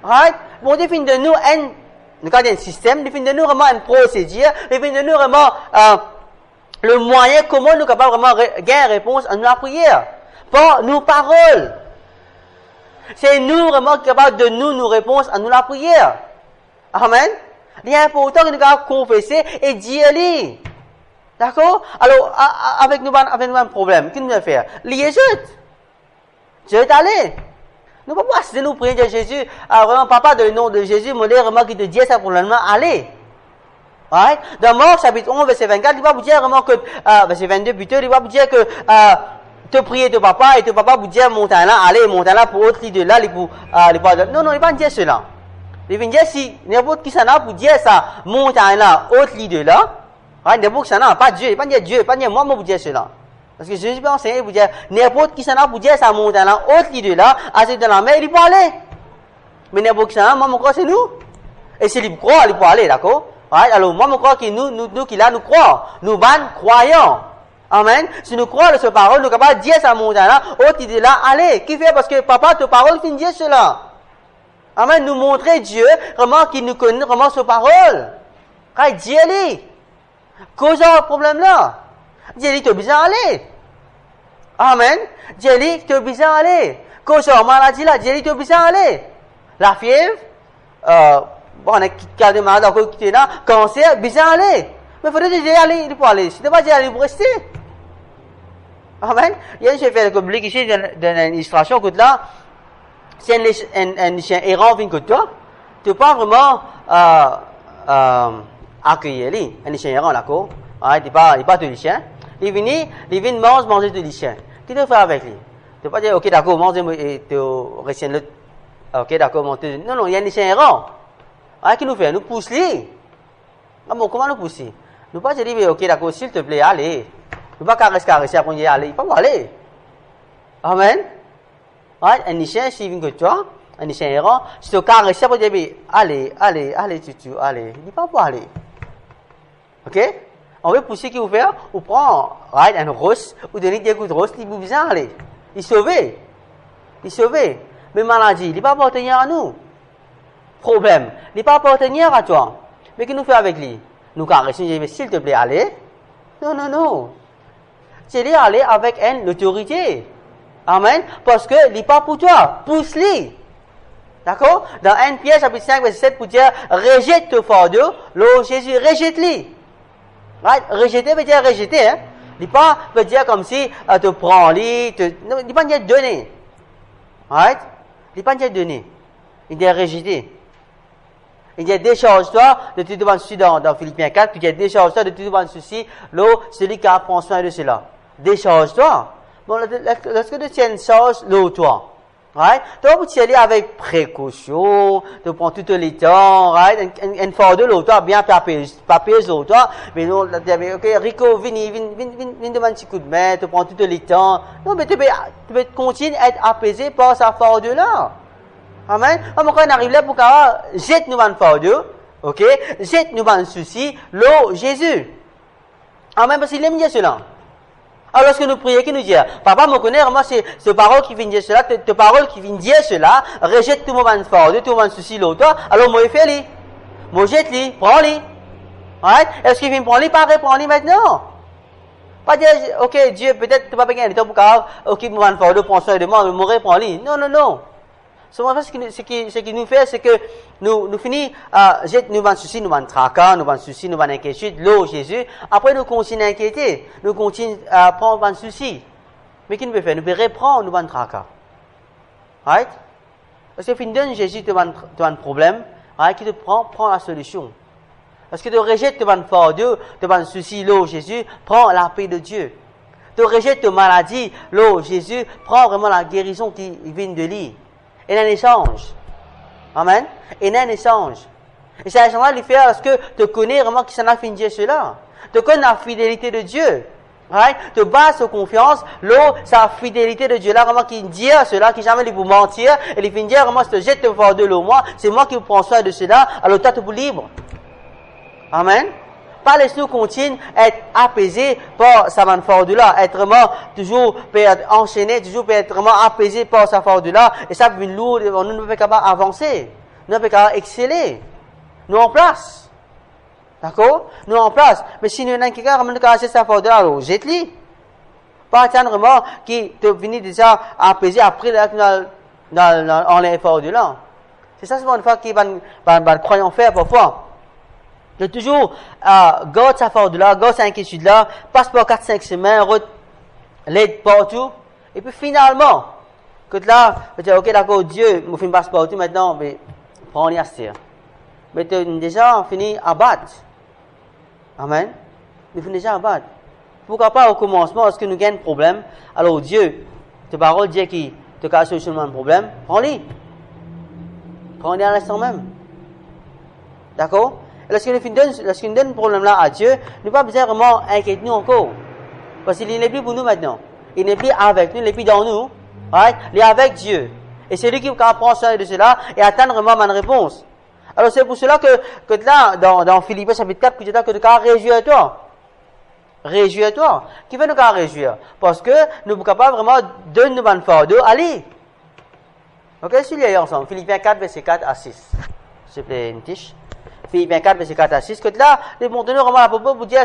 Right? Bon, Dieu fait de nous un système, il fait de nous vraiment une procédure, il fait de nous vraiment, le moyen comment nous sommes capables vraiment gagner réponse à la prière. Par nos paroles. C'est nous vraiment capables de nous répondre à nous la prière. Amen. Il est important que nous puissions confesser et dire. D'accord? Alors, avec nous un problème. Qu'est-ce que nous allons faire? Liégeute. Je vais aller. Nous ne pouvons pas nous prier de Jésus. Vraiment, papa, dans le nom de Jésus, mon Dieu, vraiment, qui te dit ça pour le moment, allez. Right? Dans Marc, chapitre 11, verset 24, il va vous dire vraiment que, verset 22, plutôt, il va vous dire que, te prier de papa et te papa vous dire montagne là, allez, montagne là pour autre lit de là, non, il va dire cela. Il va dire si n'importe qui s'en a pour dire ça, montagne là, autre lit de là, n'importe qui s'en a, pas Dieu, il va dire Dieu, pas dire moi vous dire cela. Parce que Jésus peut enseigner vous dire, n'importe qui s'en a pour dire ça, montagne là, autre lit de là, assis dans la mer, il peut aller. Mais n'importe qui s'en a, moi, mon crois, c'est nous. Et s'il peut croire, il peut aller, d'accord? Alors, moi, mon crois que nous qui là, nous croyons. Nous, croyons. Amen. Si nous croyons de ce parole, nous sommes capables de dire ça montagne-là, autre idée là, allez. Qui fait? Parce que papa, ta parole finit dire cela. Amen. Nous montrer Dieu, vraiment, qu'il nous connaît, vraiment, ce parole. Dieu-lui. Cause un problème là. Dieu-lui, tu as besoin d'aller. Amen. Dieu-lui, tu as besoin d'aller. Cause un maladie là, Dieu-lui, tu as besoin d'aller. La fièvre, on a cas de malade encore qui est là, cancer, besoin d'aller. Mais il faudrait déjà aller, il faut aller. Si tu ne vas pas aller, il faut rester. Amen. Il y a une fait comme ici, dans une illustration, que là, c'est un chien errant vient que toi, tu ne peux pas vraiment, accueillir lui. Un chien errant, d'accord? Il n'est pas tous les chiens. Il vient manger tous les chiens. Qu'est-ce que tu fais avec lui? Tu ne peux pas dire, ok, d'accord, mange et tu restes l'autre. Ok, d'accord, monte. Non, il y a un chien errant. Qu'est-ce qu'il nous fait? Nous pousse lui. Bon, comment nous pousser? Nous pas dire, mais ok, d'accord, s'il te plaît, allez. Nous pas caresser après on y aller. Il faut pas aller. Amen. Un chien, s'il vient que toi, un chien errant, si tu caresses après dire, allez, tutu, allez. Il dit pas pour aller. Ok? On veut pousser qui vous fait, on prend, un rose, ou donner des coups de rose, il vous besoin aller. Il sauvé. Mais maladie, il n'est pas appartenir à nous. Problème, il n'est pas appartenir à toi. Mais qu'est-ce que nous fait avec lui? Nous caressons, s'il te plaît, allez. Non. C'est aller avec une autorité. Amen. Parce que il n'est pas pour toi. Pousse-lui. D'accord? Dans 1 Pierre, chapitre 5, verset 7, pour dire, rejette ton fardeau. Là, Jésus, rejette-lui. Right? Rejeter veut dire rejeter, hein. Il pas veut dire comme si, te prends-lui, non, il pas dire donner. Right? Il pas dire donner. Il dit rejeter. Il dit décharge-toi de tout devant souci dans Philippiens 4, puis il dit décharge-toi de tout devant souci, l'eau, celui qui prend soin de cela. Décharge-toi. Bon, lorsque tu tiens une charge, l'eau, toi. Right? Tu vas y aller avec précaution, tu prends tout le temps, right? Un fort de l'eau, toi, bien papier l'eau, toi. Mais non, ok, Rico, viens demander un petit coup de main, tu prends tout le temps. Non, mais tu peux continuer à être apaisé par sa fardeau là. Amen. Quand on arrive là pour qu'on jette nous un fardeau, ok? Jette nous un souci, l'eau, Jésus. Amen, parce qu'il aime dire cela. Alors lorsque nous prions, qui nous dit, papa me connaît, moi c'est ce parole qui vient dire cela, te parole qui vient dire cela, rejette tout mon fort, tout mon souci l'autre, alors moi je fais lui. Moi jette lui, prends lui. Right? Est-ce qu'il vient prendre lui, pas reprendre lui maintenant? Pas dire, ok, Dieu, peut-être tu vas pas gagner, tu vas occupe mon fort, prends soin de moi, mais moi reprends lui. Non, non, non. Ce qui nous fait, c'est que nous finissons, nous avons souci, nous avons tracas, nous avons souci, nous avons inquiétude, l'eau, Jésus. Après, nous continuons à inquiéter, nous continuons à prendre un souci. Mais qu'est-ce qu'on peut faire? Nous pouvons reprendre, nous avons tracas. Right? Parce que finalement, Jésus te donne un problème, right? Qui te prend la solution. Parce que tu rejettes ton fardeau, ton souci, l'eau, Jésus, prends la paix de Dieu. Tu rejettes ta maladie, l'eau, Jésus, prends vraiment la guérison qui vient de lui. Et un échange. Amen. Et un échange. Et c'est un échange de faire parce que tu connais vraiment qui s'en a fait Dieu cela. Tu connais la fidélité de Dieu. Right? Tu bases sur confiance, l'eau, c'est la fidélité de Dieu là, vraiment qui dit cela, qui jamais lui vous mentir, et il finit dire, vraiment, je te jette le fardeau de l'eau, moi, c'est moi qui prends soin de cela, alors toi, tu es libre. Amen. Pas laisse-nous continuer à être apaisés par sa fardeau-là, être vraiment toujours peut être enchaîné, toujours peut être vraiment apaisé par sa fardeau-là, et ça peut être lourd, nous ne pouvons pas avancer, nous ne pouvons pas exceller, nous en place. D'accord? Nous en place. Mais si nous avons quelqu'un qui ramène casser sa fardeau-là, alors jette-le. Pas attendre vraiment qui te finit déjà apaiser après dans les fardeau-là. C'est ça, c'est une fois qu'il va croyant faire parfois. De toujours garde sa fardeau-là, garde sa inquiétude-là, passe par 4-5 semaines, l'aide partout, et puis finalement, quand là, tu dis, ok, d'accord, Dieu, me fait passe partout maintenant, mais prends-les à se dire. Mais tu as déjà fini à battre. Amen. Mais il faut déjà à battre. Pourquoi pas au commencement, lorsque nous gagnons un problème, alors Dieu, ta parole dit qu'il te casse solution un problème, prends-les. Prends-les à l'instant même. D'accord? Lorsqu'on donne un problème-là à Dieu, nous pas besoin vraiment inquiéter nous encore. Parce qu'il n'est plus pour nous maintenant. Il n'est plus avec nous, il n'est plus dans nous. Right? Il est avec Dieu. Et c'est lui qui prend soin de cela et attend vraiment ma réponse. Alors c'est pour cela que là, dans Philippiens chapitre 4, que tu as réjouis-toi. Réjouis-toi. Qui fait nous réjouir? Parce que nous sommes capables vraiment de nous donner fardeau. Allez. Ok, s'il y a ensemble. Philippiens 4, verset 4 à 6. S'il vous plaît, une tiche. Philippiens 4, verset 4 à 6. Que là, les montenus vraiment à propos, vous dire,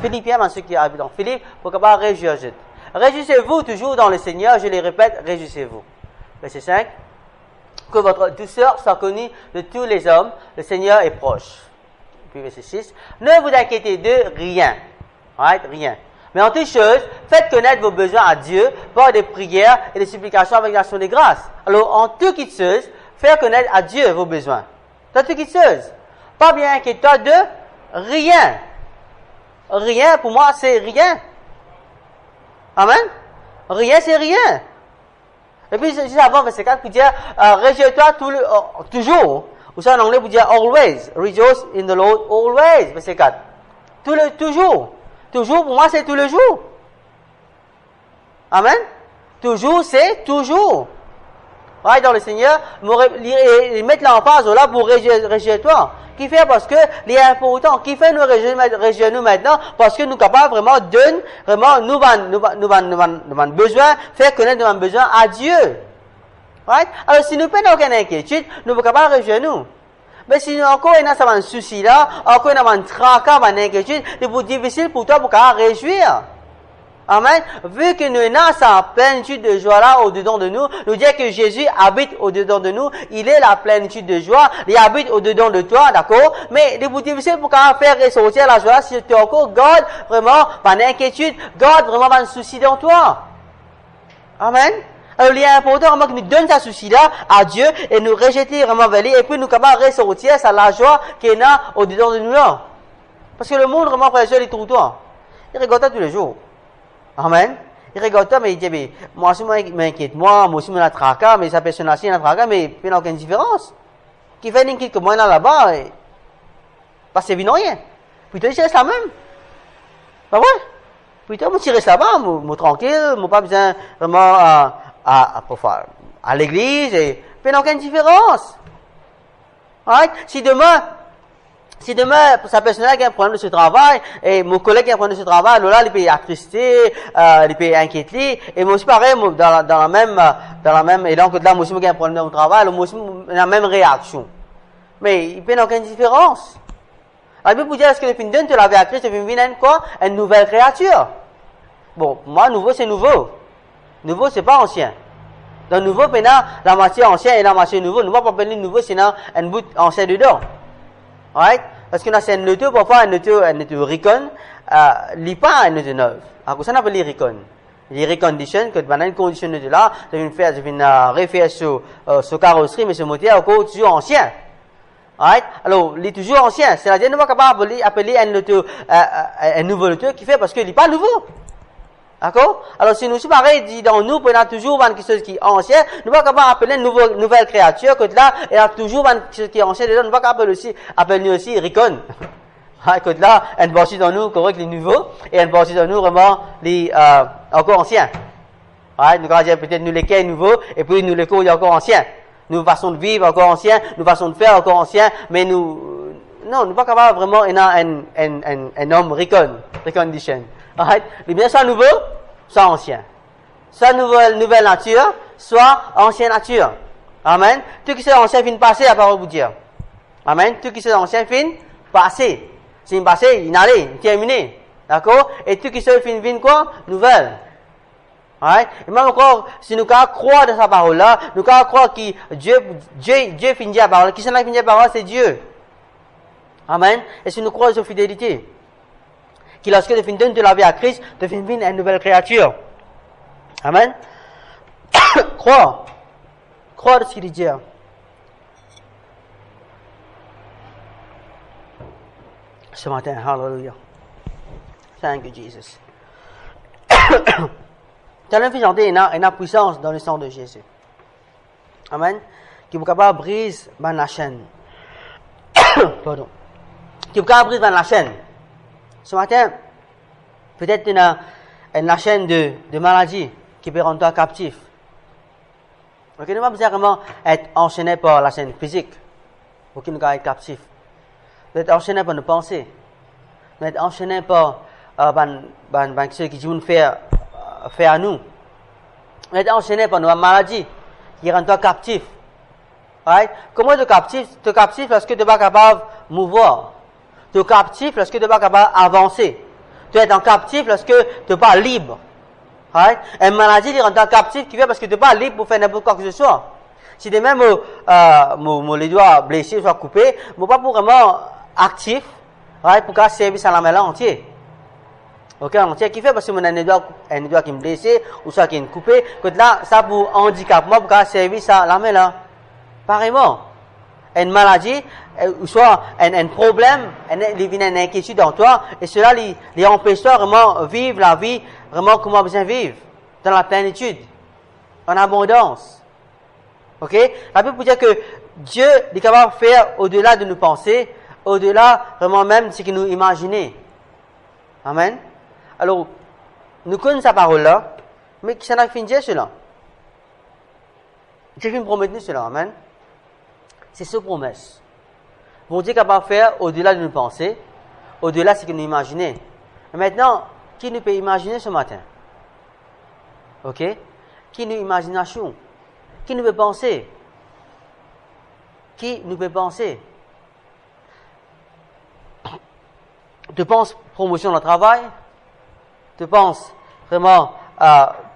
Philippiens, ceux qui habitent en Philippe, pour capable réjouir. Réjouissez-vous toujours dans le Seigneur, je les répète, réjouissez-vous. Verset 5. Que votre douceur soit connue de tous les hommes, le Seigneur est proche. Puis verset 6. Ne vous inquiétez de rien. Right? Rien. Mais en toute chose, faites connaître vos besoins à Dieu par des prières et des supplications avec l'action des grâces. Alors, en toute chose, faire connaître à Dieu vos besoins. Dans toute chose. Pas bien inquiétant de rien. Rien, pour moi, c'est rien. Amen? Rien, c'est rien. Et puis, juste avant, verset 4, vous dire, réjouis-toi toujours. Ou ça, en anglais, vous dire always. Rejoice in the Lord always. Verset 4. Toujours. Toujours, pour moi, c'est tout le jour. Amen. Toujours, c'est toujours. Ouais, dans le Seigneur, mettre l'emphase là pour réjouir-toi. Qui fait parce que, il est important. Qui fait nous réjouir nous maintenant? Parce que nous sommes capables vraiment de donner, vraiment, nous avons besoin, faire connaître nos besoins à Dieu. Right? Alors, si nous n'avons aucune inquiétude, nous sommes capables de réjouir nous. Mais si nous encore avons un souci là, encore avons un tracas, une inquiétude, c'est plus difficile pour toi pour réjouir. Amen. Vu que nous avons sa plénitude de joie là au-dedans de nous, nous disons que Jésus habite au-dedans de nous, il est la plénitude de joie, il habite au-dedans de toi, d'accord? Mais c'est plus difficile pour faire ressortir la joie si tu encore garde vraiment une inquiétude, garde vraiment un souci dans toi. Amen. Alors, il est important vraiment que nous donnions ce souci-là à Dieu et nous rejeter vraiment vers lui et puis nous capables de ressortir ça la joie qui est là au-dedans de nous là. Parce que le monde vraiment frère il trouve toi. Il regarde tous les jours. Amen. Il regarde toi, mais il dit, mais moi aussi, moi, m'inquiète, moi aussi, moi, la tracas, mais sa personne-là, la tracas, mais il n'y a aucune différence. Qui fait une que moi, là-bas, parce que c'est rien. Puis toi, il reste la même. Pas vrai? Puis toi, moi, tu restes là-bas, moi, tranquille, moi, pas besoin vraiment à l'église, et puis il n'y a aucune différence. Right? Si demain, Si demain, sa personnel qui a un problème de ce travail, et mon collègue qui a un problème de ce travail, là, il peut attristé, il peut inquiéter, et moi aussi pareil, dans la même, et donc là, moi aussi, j'ai un problème dans mon travail, moi aussi, j'ai la même réaction. Mais il n'y a aucune différence. La Bible vous dit, est-ce que le fin donne, tu l'avais à Christ, tu viens quoi? Une nouvelle créature. Bon, pour moi, nouveau, c'est nouveau. Nouveau, c'est pas ancien. Donc, nouveau, maintenant, la moitié ancienne et la moitié nouveau. Nous, pas appeler nouveau, sinon, un bout ancien dedans. Right? Parce qu'on a c'est un auto, parfois un auto recon, il pas un auto neuf. Alors, ça on appelle les recon. Les recondition, que pendant une condition de là, je viens refaire ce carrosserie, mais ce moteur encore toujours ancien. Right? Alors, il est toujours ancien. C'est-à-dire, nous ne sommes pas capable d'appeler un nouveau auto qui fait parce qu'il n'est pas nouveau. D'accord? Alors, si nous sommes pareil, dit dans nous, pendant toujours quelque chose qui est ancien, nous ne sommes pas capables d'appeler une nouvelle créature, que là, il y a toujours quelque chose qui est ancien, nous ne sommes pas capables d'appeler aussi Recon. Que là, une partie dans nous, correct, les nouveaux, et une partie dans nous, vraiment, les, encore anciens. Right? Nous, quand peut-être nous les quais nouveaux, et puis nous les quais encore anciens. Nos façons de vivre encore anciens, nos façons de faire encore anciens, mais nous, non, nous ne sommes pas capables vraiment, un homme recondition. Right? Les biens soit nouveaux, soit anciens. Soit nouvelle nature, soit ancienne nature. Amen. Tout qui c'est ancien fin passé, la parole vous dire. Amen. Tout qui c'est ancien fin passé. C'est une passé, il allait, terminé. D'accord? Et tout qui c'est fin quoi? Nouvelle. Right? Et même encore, si nous croyons dans sa parole là, nous croyons que Dieu finit la parole. Qui c'est qui finit la parole? C'est Dieu. Amen. Et si nous croyons sur fidélité, qui lorsque tu finis de la vie à Christ, tu finis une nouvelle créature. Amen. Crois de ce qu'il dit. Ce matin, hallelujah. Thank you, Jesus. Tu as l'influence et une puissance dans le sang de Jésus. Amen. Qui est capable de briser la chaîne. Pardon. Qui est capable de briser la chaîne. Ce matin, peut-être une chaîne de maladie qui peut rendre toi captif. Ok, nous ne pas besoin vraiment être enchaîné par la chaîne physique pour qu'il nous être captif. Nous être enchaîné par nos pensées. Nous être enchaîné par ce qui nous fait à nous. Nous être enchaîné par nos maladies qui rendent toi captif. Right? Comment tu es captif? Tu es captif parce que tu n'es pas capable de mouvoir. Tu es captif lorsque tu n'es pas capable d'avancer. Tu es en captif lorsque tu n'es pas libre. Right? Une maladie qui rend captif qui fait parce que tu n'es pas libre pour faire n'importe quoi que ce soit. Si tu es même les doigts blessés, soit coupés, mais pas pour vraiment actif, right? Pour qu'un service à la main entier. Ok, entier qui fait parce que mon un doigt qui me blessé ou soit qui me coupé, que là, ça pour handicap, moi pour qu'un service à la main là. Pareillement. Une maladie, ou soit un problème, il vient une inquiétude en toi, et cela les empêche toi vraiment vivre la vie, vraiment comment besoin vivre, dans la plénitude, en abondance. Ok? La Bible peut dire que Dieu est capable de faire au-delà de nos pensées, au-delà vraiment même de ce que nous imaginons. Amen? Alors, nous connaissons sa parole là, mais qui s'en a fini cela? Dieu fait promettre cela, amen? C'est ce promesse. Bon Dieu est capable de faire au-delà de nos pensées, au-delà de ce que nous imaginons. Et maintenant, qui nous peut imaginer ce matin? Ok? Qui nous imagination? Qui nous peut penser? Qui nous peut penser? Tu penses promotion dans le travail? Tu penses vraiment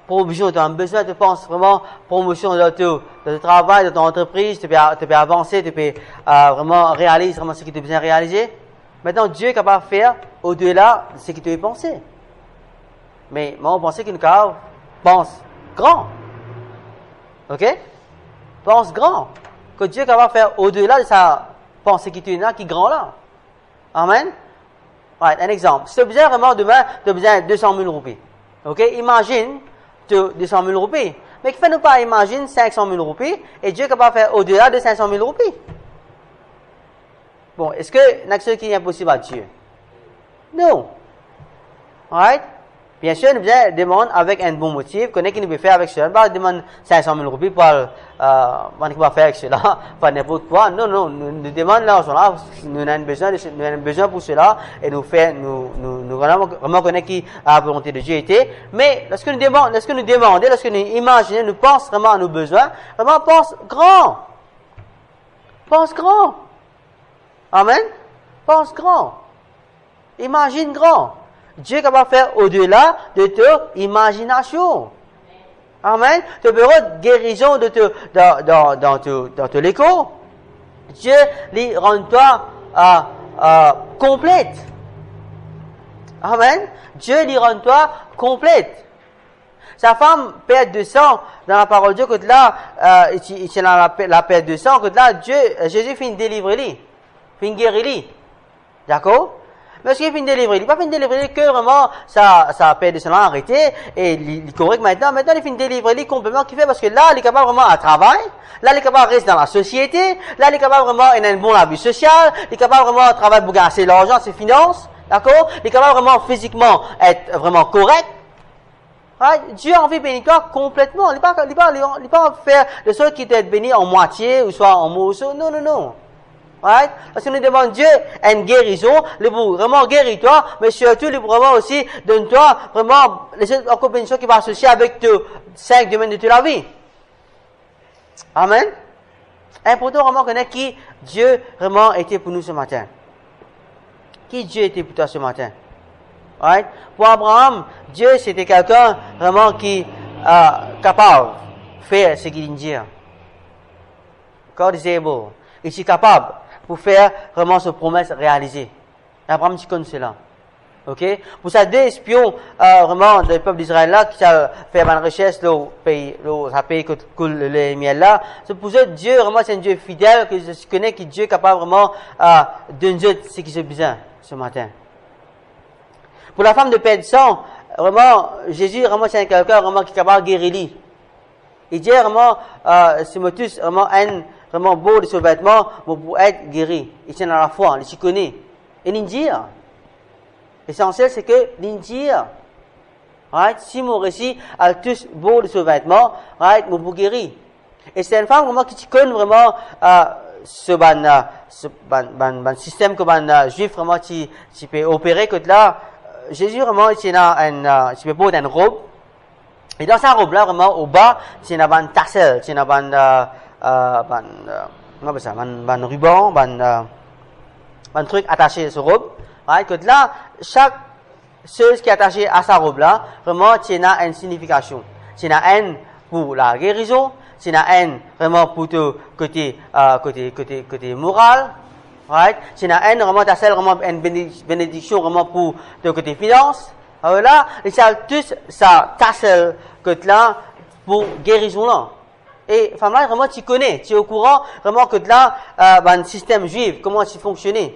promotion de ton besoin, tu penses vraiment promotion de ton travail, de ton entreprise, tu peux avancer, tu peux vraiment réaliser vraiment ce que tu as besoin de réaliser. Maintenant, Dieu est capable de faire au-delà de ce que tu as pensé. Mais moi, on pensait qu'il pense grand. Ok? Pense grand. Que Dieu est capable de faire au-delà de sa pensée qui est là, qui est grand là. Amen? Right, un exemple. Si tu as besoin vraiment demain, tu as besoin de 200 000 roupies. Ok? Imagine, tu as 200 000 roupies. Mais qui fait nous pas imaginer 500 000 roupies et Dieu est capable de faire au-delà de 500 000 roupies. Bon, est-ce que il y a quelque chose qui est impossible à Dieu? Non. Right? Bien sûr, nous demandons avec un bon motif, qu'on est qui nous peut faire avec cela. Pas demande 500 000 roupies pour, on va faire avec cela, pas n'importe quoi. Non, nous demandons l'argent là, nous avons besoin pour cela, et nous vraiment connaissons qui la volonté de Dieu était. Mais, lorsque nous demandons, lorsque nous imaginons, nous pensons vraiment à nos besoins, vraiment pense grand. Pense grand. Amen. Pense grand. Imagine grand. Dieu est capable de faire au-delà de ta imagination. Amen. Tu peux avoir guérison dans ton écho. Dieu lui rend toi complète. Amen. Dieu lui rend toi complète. Sa femme perd de sang dans la parole de Dieu, que là, c'est la perte de sang, que là, Jésus finit de délivrer lui. Finit de guérir lui. D'accord? Mais ce qu'il finit de délivrer, il n'a pas fini de délivrer que vraiment sa perte de sang a arrêté et il est correct maintenant. Maintenant, il finit de délivrer lui complètement qui fait parce que là, il est capable vraiment à travailler. Là, il est capable de rester dans la société. Là, il est capable vraiment d'avoir une bonne vie sociale. Il est capable vraiment de travailler pour gagner l'argent, ses finances. D'accord? Il est capable vraiment physiquement être vraiment correct. Right? Dieu a envie de bénir toi complètement. Il n'est pas faire de ceux qui doivent être bénis en moitié ou soit en morceaux. Non. Right? Parce que nous demandons Dieu une guérison, le pour vraiment guérir toi, mais surtout le pour vraiment aussi donne-toi vraiment les encore bénédictions qui vont associer avec tes 5 domaines de ta vie. Amen. Important vraiment connaître qui Dieu vraiment était pour nous ce matin. Qui Dieu était pour toi ce matin. Right? Pour Abraham, Dieu c'était quelqu'un vraiment qui capable de faire ce qu'il dit. God is able. Il est capable pour faire vraiment cette promesse réalisée. Abraham, tu connais cela. Ok? Pour ça, 2 espions, vraiment, du peuple d'Israël là, qui a fait une recherche, le pays que coule le miel là. C'est pour ça, Dieu, vraiment, c'est un Dieu fidèle, que je connais, que Dieu est capable vraiment, de nous donner ce qui est besoin, ce matin. Pour la femme de perte de sang, vraiment, Jésus, vraiment, c'est quelqu'un, vraiment, qui est capable de guérir lui. Il dit, vraiment, c'est motus, vraiment beau de ce vêtement, pour être guéri. Il tient dans la foi, il s'y connaît. Et l'Indien. L'essentiel, c'est que l'Indien, right, si mon récit a tous beau de ce vêtement, right, pour guérir. Et c'est une femme vraiment qui connaît vraiment, ce système que juif vraiment, qui peut opérer, que là, Jésus vraiment, il peut porter une robe. Et dans sa robe là, vraiment, au bas, il y a une tassel, il y a un ruban, un truc attaché à sa robe. Right? Que là, chaque chose qui est attachée à sa robe là, vraiment, il y a une signification. Il y a une pour la guérison, il y a une vraiment pour le côté moral. Right? Il y a une vraiment tassel, vraiment une bénédiction vraiment pour le côté finance. Alors là, il y a tous ça tassel que là pour guérison là. Et femme là vraiment tu connais, tu es au courant vraiment que là un système juif comment il fonctionnait.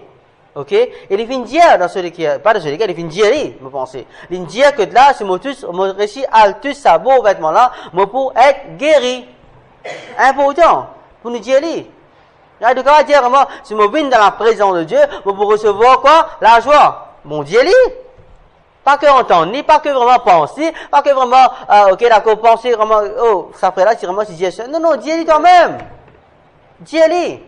OK? Et il vient dire dans celui qui pas dans celui qui il vient dire me penser. Il dire que là c'est mon récit à tous ça beau vêtement là, moi pour être guéri. Important pour nous dire lui. Là de quoi dire vraiment si moi viens dans la présence de Dieu, moi pour recevoir quoi? La joie. Mon Dieu lui. Pas que entendre, ni pas que vraiment penser, pas que vraiment, ok, d'accord, penser vraiment, oh, ça ferait là, c'est vraiment, c'est Dieu. Non, Dieu toi-même. Dieu lui.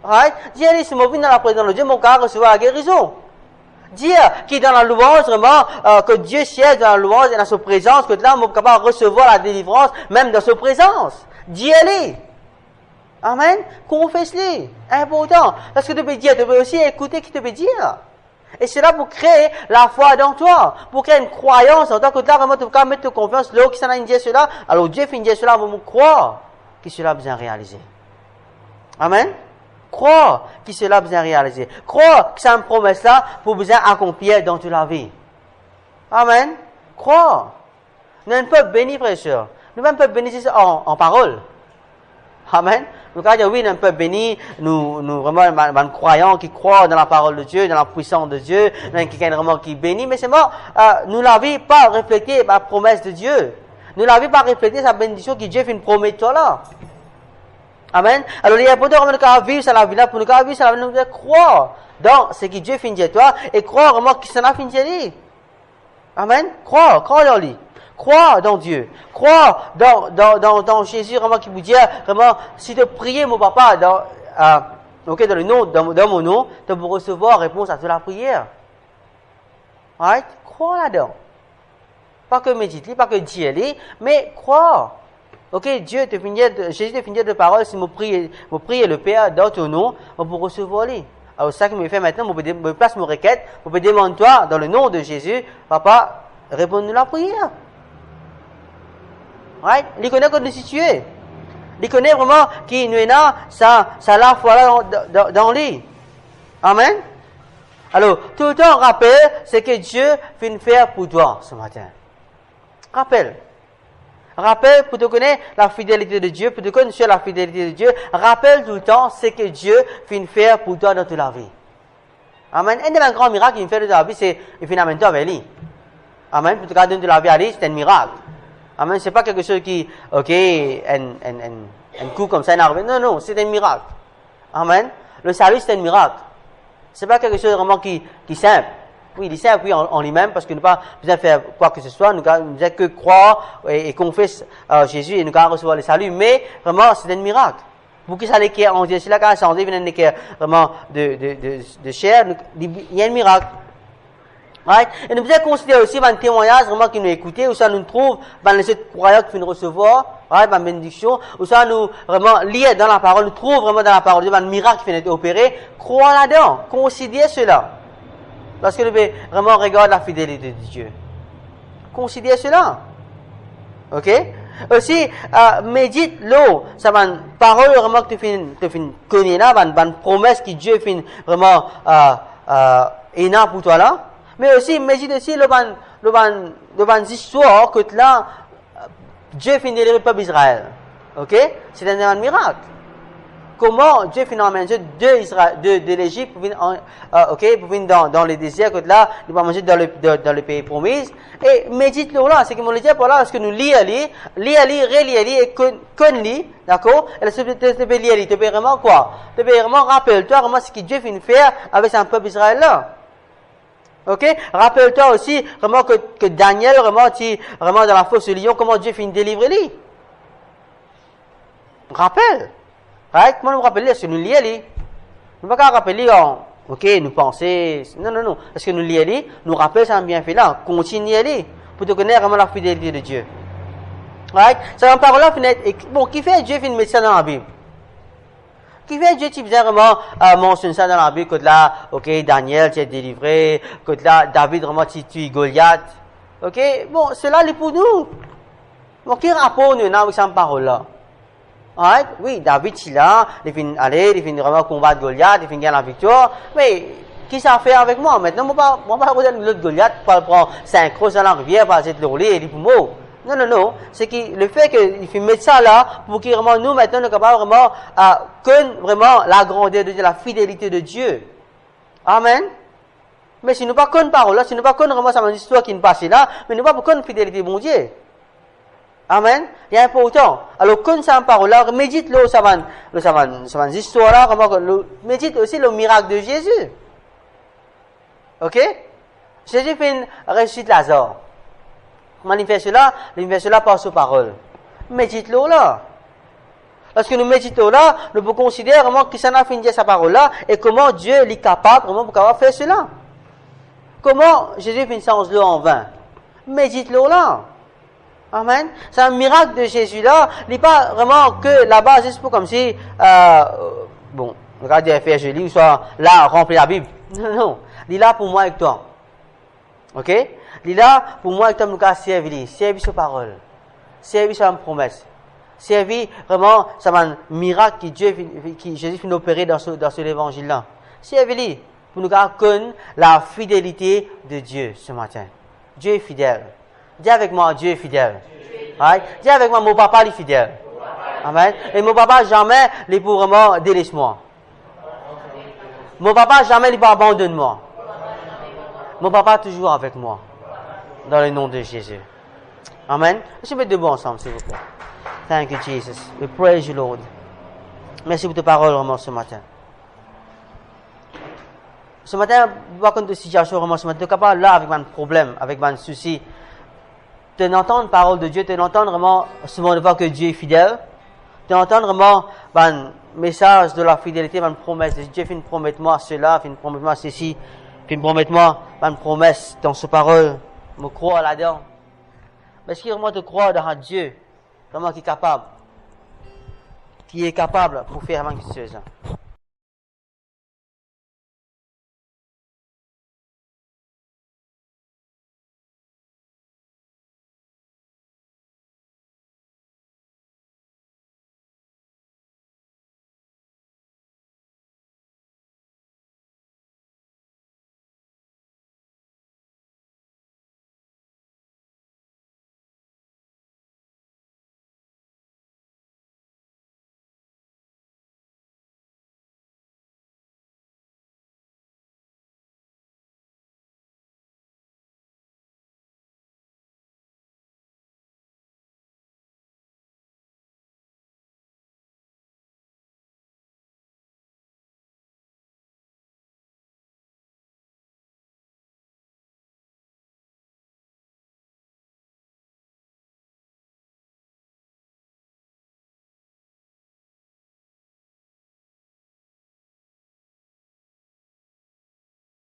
Right? Dieu lui, c'est mon vie dans la présence de Dieu, mon cœur recevoir la guérison. Dieu, qui est dans la louange, vraiment, que Dieu siège dans la louange et dans sa présence, que là, on est capable de recevoir la délivrance, même dans sa présence. Dieu lui. Amen. Confesse-lui. Important. Parce que tu peux dire, tu peux aussi écouter qui te peut dire. Et c'est là pour créer la foi dans toi, pour créer une croyance en tant que là, vraiment, tu peux mettre ta confiance là, qui s'en a dit cela, alors Dieu finit dire cela, vous croire que cela a besoin de réaliser. Amen. Croire que cela a besoin de réaliser. Croire que c'est une promesse là, pour besoin accomplir dans toute la vie. Amen. Croire. Nous ne pouvons bénir, frère et sœur. Nous ne pouvons bénir en parole. Amen. Nous, quand oui, nous peut bénir, nous vraiment, un croyant qui croit dans la parole de Dieu, dans la puissance de Dieu, quelqu'un vraiment qui bénit, mais c'est moi, nous n'avons pas reflété la promesse de Dieu. Nous n'avons pas reflété sa bénédiction que Dieu fait une promesse toi là. Amen. Alors, il y a beaucoup de gens qui vivent sur la vie là, pour nous vivre sur la vie, nous devons croire dans ce que Dieu fait de toi, et croire vraiment qu'il s'en a fait de lui. Amen. Crois dans lui. Crois dans Dieu. Crois dans Jésus, vraiment, qui vous dit, vraiment, si tu priez, mon papa, dans le nom, dans mon nom, tu vas recevoir réponse à toute la prière. Right? Crois là-dedans. Pas que méditer, pas que dire, mais crois. Ok, Jésus te finit de parole, si vous priez le Père dans ton nom, on peut recevoir lui. Alors, ça que je fais maintenant, je me place mon requête, je me demande toi, dans le nom de Jésus, papa, réponds-nous la prière. Right? Il connaît qu'on est situé. Il connaît vraiment qui nous est là, ça la foi là dans lui. Amen. Alors, tout le temps, rappelle ce que Dieu vient faire pour toi ce matin. Rappelle pour te connaître la fidélité de Dieu, pour te connaître la fidélité de Dieu. Rappelle tout le temps ce que Dieu vient faire pour toi dans toute la vie. Amen. Un des grands miracles qu'il fait dans ta vie, c'est il vient amener toi avec lui. Amen. Pour te garder dans la vie à lui, c'est un miracle. Amen. C'est pas quelque chose qui, un coup comme ça, non, c'est un miracle. Amen. Le salut, c'est un miracle. C'est pas quelque chose vraiment qui simple. Oui, il est simple, oui, en lui-même, parce que nous pas besoin de faire quoi que ce soit, nous avons que croire et confesser Jésus et nous allons recevoir le salut. Mais, vraiment, c'est un miracle. Pour que ça l'équipe, on dit, c'est là quand ça en dit, vraiment de chair, il y a un miracle. Right? Et nous devons considérer aussi un témoignage vraiment qui nous écoutait, où ça nous trouve dans les croyants qui viennent recevoir, right, dans la bénédiction, où ça nous vraiment lié dans la parole, nous trouve vraiment dans la parole, dans le miracle qui vient d'être opéré, crois là-dedans, considère cela. Lorsque nous vraiment regarde la fidélité de Dieu. Considère cela. Ok? Aussi, médite l'eau, ça va une parole vraiment que tu connais là, une promesse que Dieu fait vraiment, énorme pour toi là. Mais aussi, médite aussi le histoire que là, Dieu finit de délivrer le peuple d'Israël. Ok? C'est un miracle. Comment Dieu finit de manger de l'Égypte pour venir, pour venir dans le désert, que là, il va manger dans le pays promis. Et médite là, c'est que mon dit pour là, parce que nous lisons, et connais, d'accord? Et tu peux lire, tu peux vraiment quoi? Tu peux vraiment rappelle-toi vraiment ce que Dieu finit de faire avec son peuple d'Israël là. Ok? Rappelle-toi aussi, vraiment, que Daniel, vraiment dans la fosse de lion, comment Dieu finit de délivrer lui. Rappelle. Right? Comment nous rappeler? Est-ce que nous lisons? Nous ne pouvons pas rappeler nous penser. Non. Est-ce que nous lisons? Nous rappelons ça bien fait là. Continue à aller. Pour te connaître vraiment la fidélité de Dieu. Right? Ça va parler là, bon, qui fait Dieu finit de mettre ça dans la Bible? Qui fait Dieu, tu viens vraiment mentionner ça dans la Bible, que là, Daniel, tu es délivré, que là, David, vraiment, tu tues Goliath. Ok? Bon, cela, c'est pour nous. Bon, quel rapport nous avons avec cette parole-là? Right? Oui, David, il vient vraiment combattre Goliath, il vient gagner la victoire. Mais, qui ça fait avec moi? Maintenant, moi, pas regarder l'autre Goliath, pas prendre 5 crosses dans la rivière, pas essayer de l'rouler et les poumons. Non. C'est que le fait qu'il fait mettre ça là, pour que vraiment nous, maintenant, nous sommes capables vraiment, connaître vraiment la grandeur de Dieu, la fidélité de Dieu. Amen. Mais si nous pas connaissons parole là, si nous pas connaissons vraiment cette histoire qui nous passe là, mais nous pas connaissons la fidélité de mon Dieu. Amen. Il y a important. Alors, quand ça parole là, médite là, ça va une histoire là, médite aussi le miracle de Jésus. Ok? Jésus fait ressuscite Lazare. Comment il fait cela? Il fait cela par sa parole. Médite là, là. Lorsque nous méditons là, nous pouvons considérer vraiment que ça n'a fini sa parole là, et comment Dieu est capable, vraiment, pour pouvoir faire cela. Comment Jésus fait une séance là en vain? Médite là. Amen. C'est un miracle de Jésus là. Il n'est pas vraiment que là-bas, juste pour comme si, bon, regardez, faire joli, ou soit là, remplir la Bible. Non. Il est là pour moi et toi. Ok? Il est là pour moi et toi, nous avons servi sa parole. Servi sa promesse. Servi vraiment, c'est un miracle que Jésus finit d'opérer dans ce évangile là. Servi pour nous connaître la fidélité de Dieu ce matin. Dieu est fidèle. Dis avec moi, Dieu est fidèle. Right? Dis avec moi, mon papa est fidèle. Amen. Et mon papa jamais n'est pour vraiment délaisser moi. Mon papa jamais n'est pas abandonne moi. Mon papa est toujours avec moi. Dans le nom de Jésus. Amen. Est-ce que vous êtes debout ensemble, s'il vous plaît? Thank you, Jesus. We praise you, Lord. Merci pour tes paroles vraiment ce matin. Ce matin, voir une situation vraiment, ce matin, tu es capable là avec un problème, avec un souci, de n'entendre la parole de Dieu, de n'entendre vraiment, souvent de voir que Dieu est fidèle, de n'entendre vraiment un message de la fidélité, une promesse. Dieu fait une promesse moi cela, fait une promesse moi ceci, fait une promesse moi une promesse dans sa parole, me croire là-dedans. Mais est-ce qu'il vraiment te croire dans un Dieu, vraiment qui est capable pour faire quelque chose?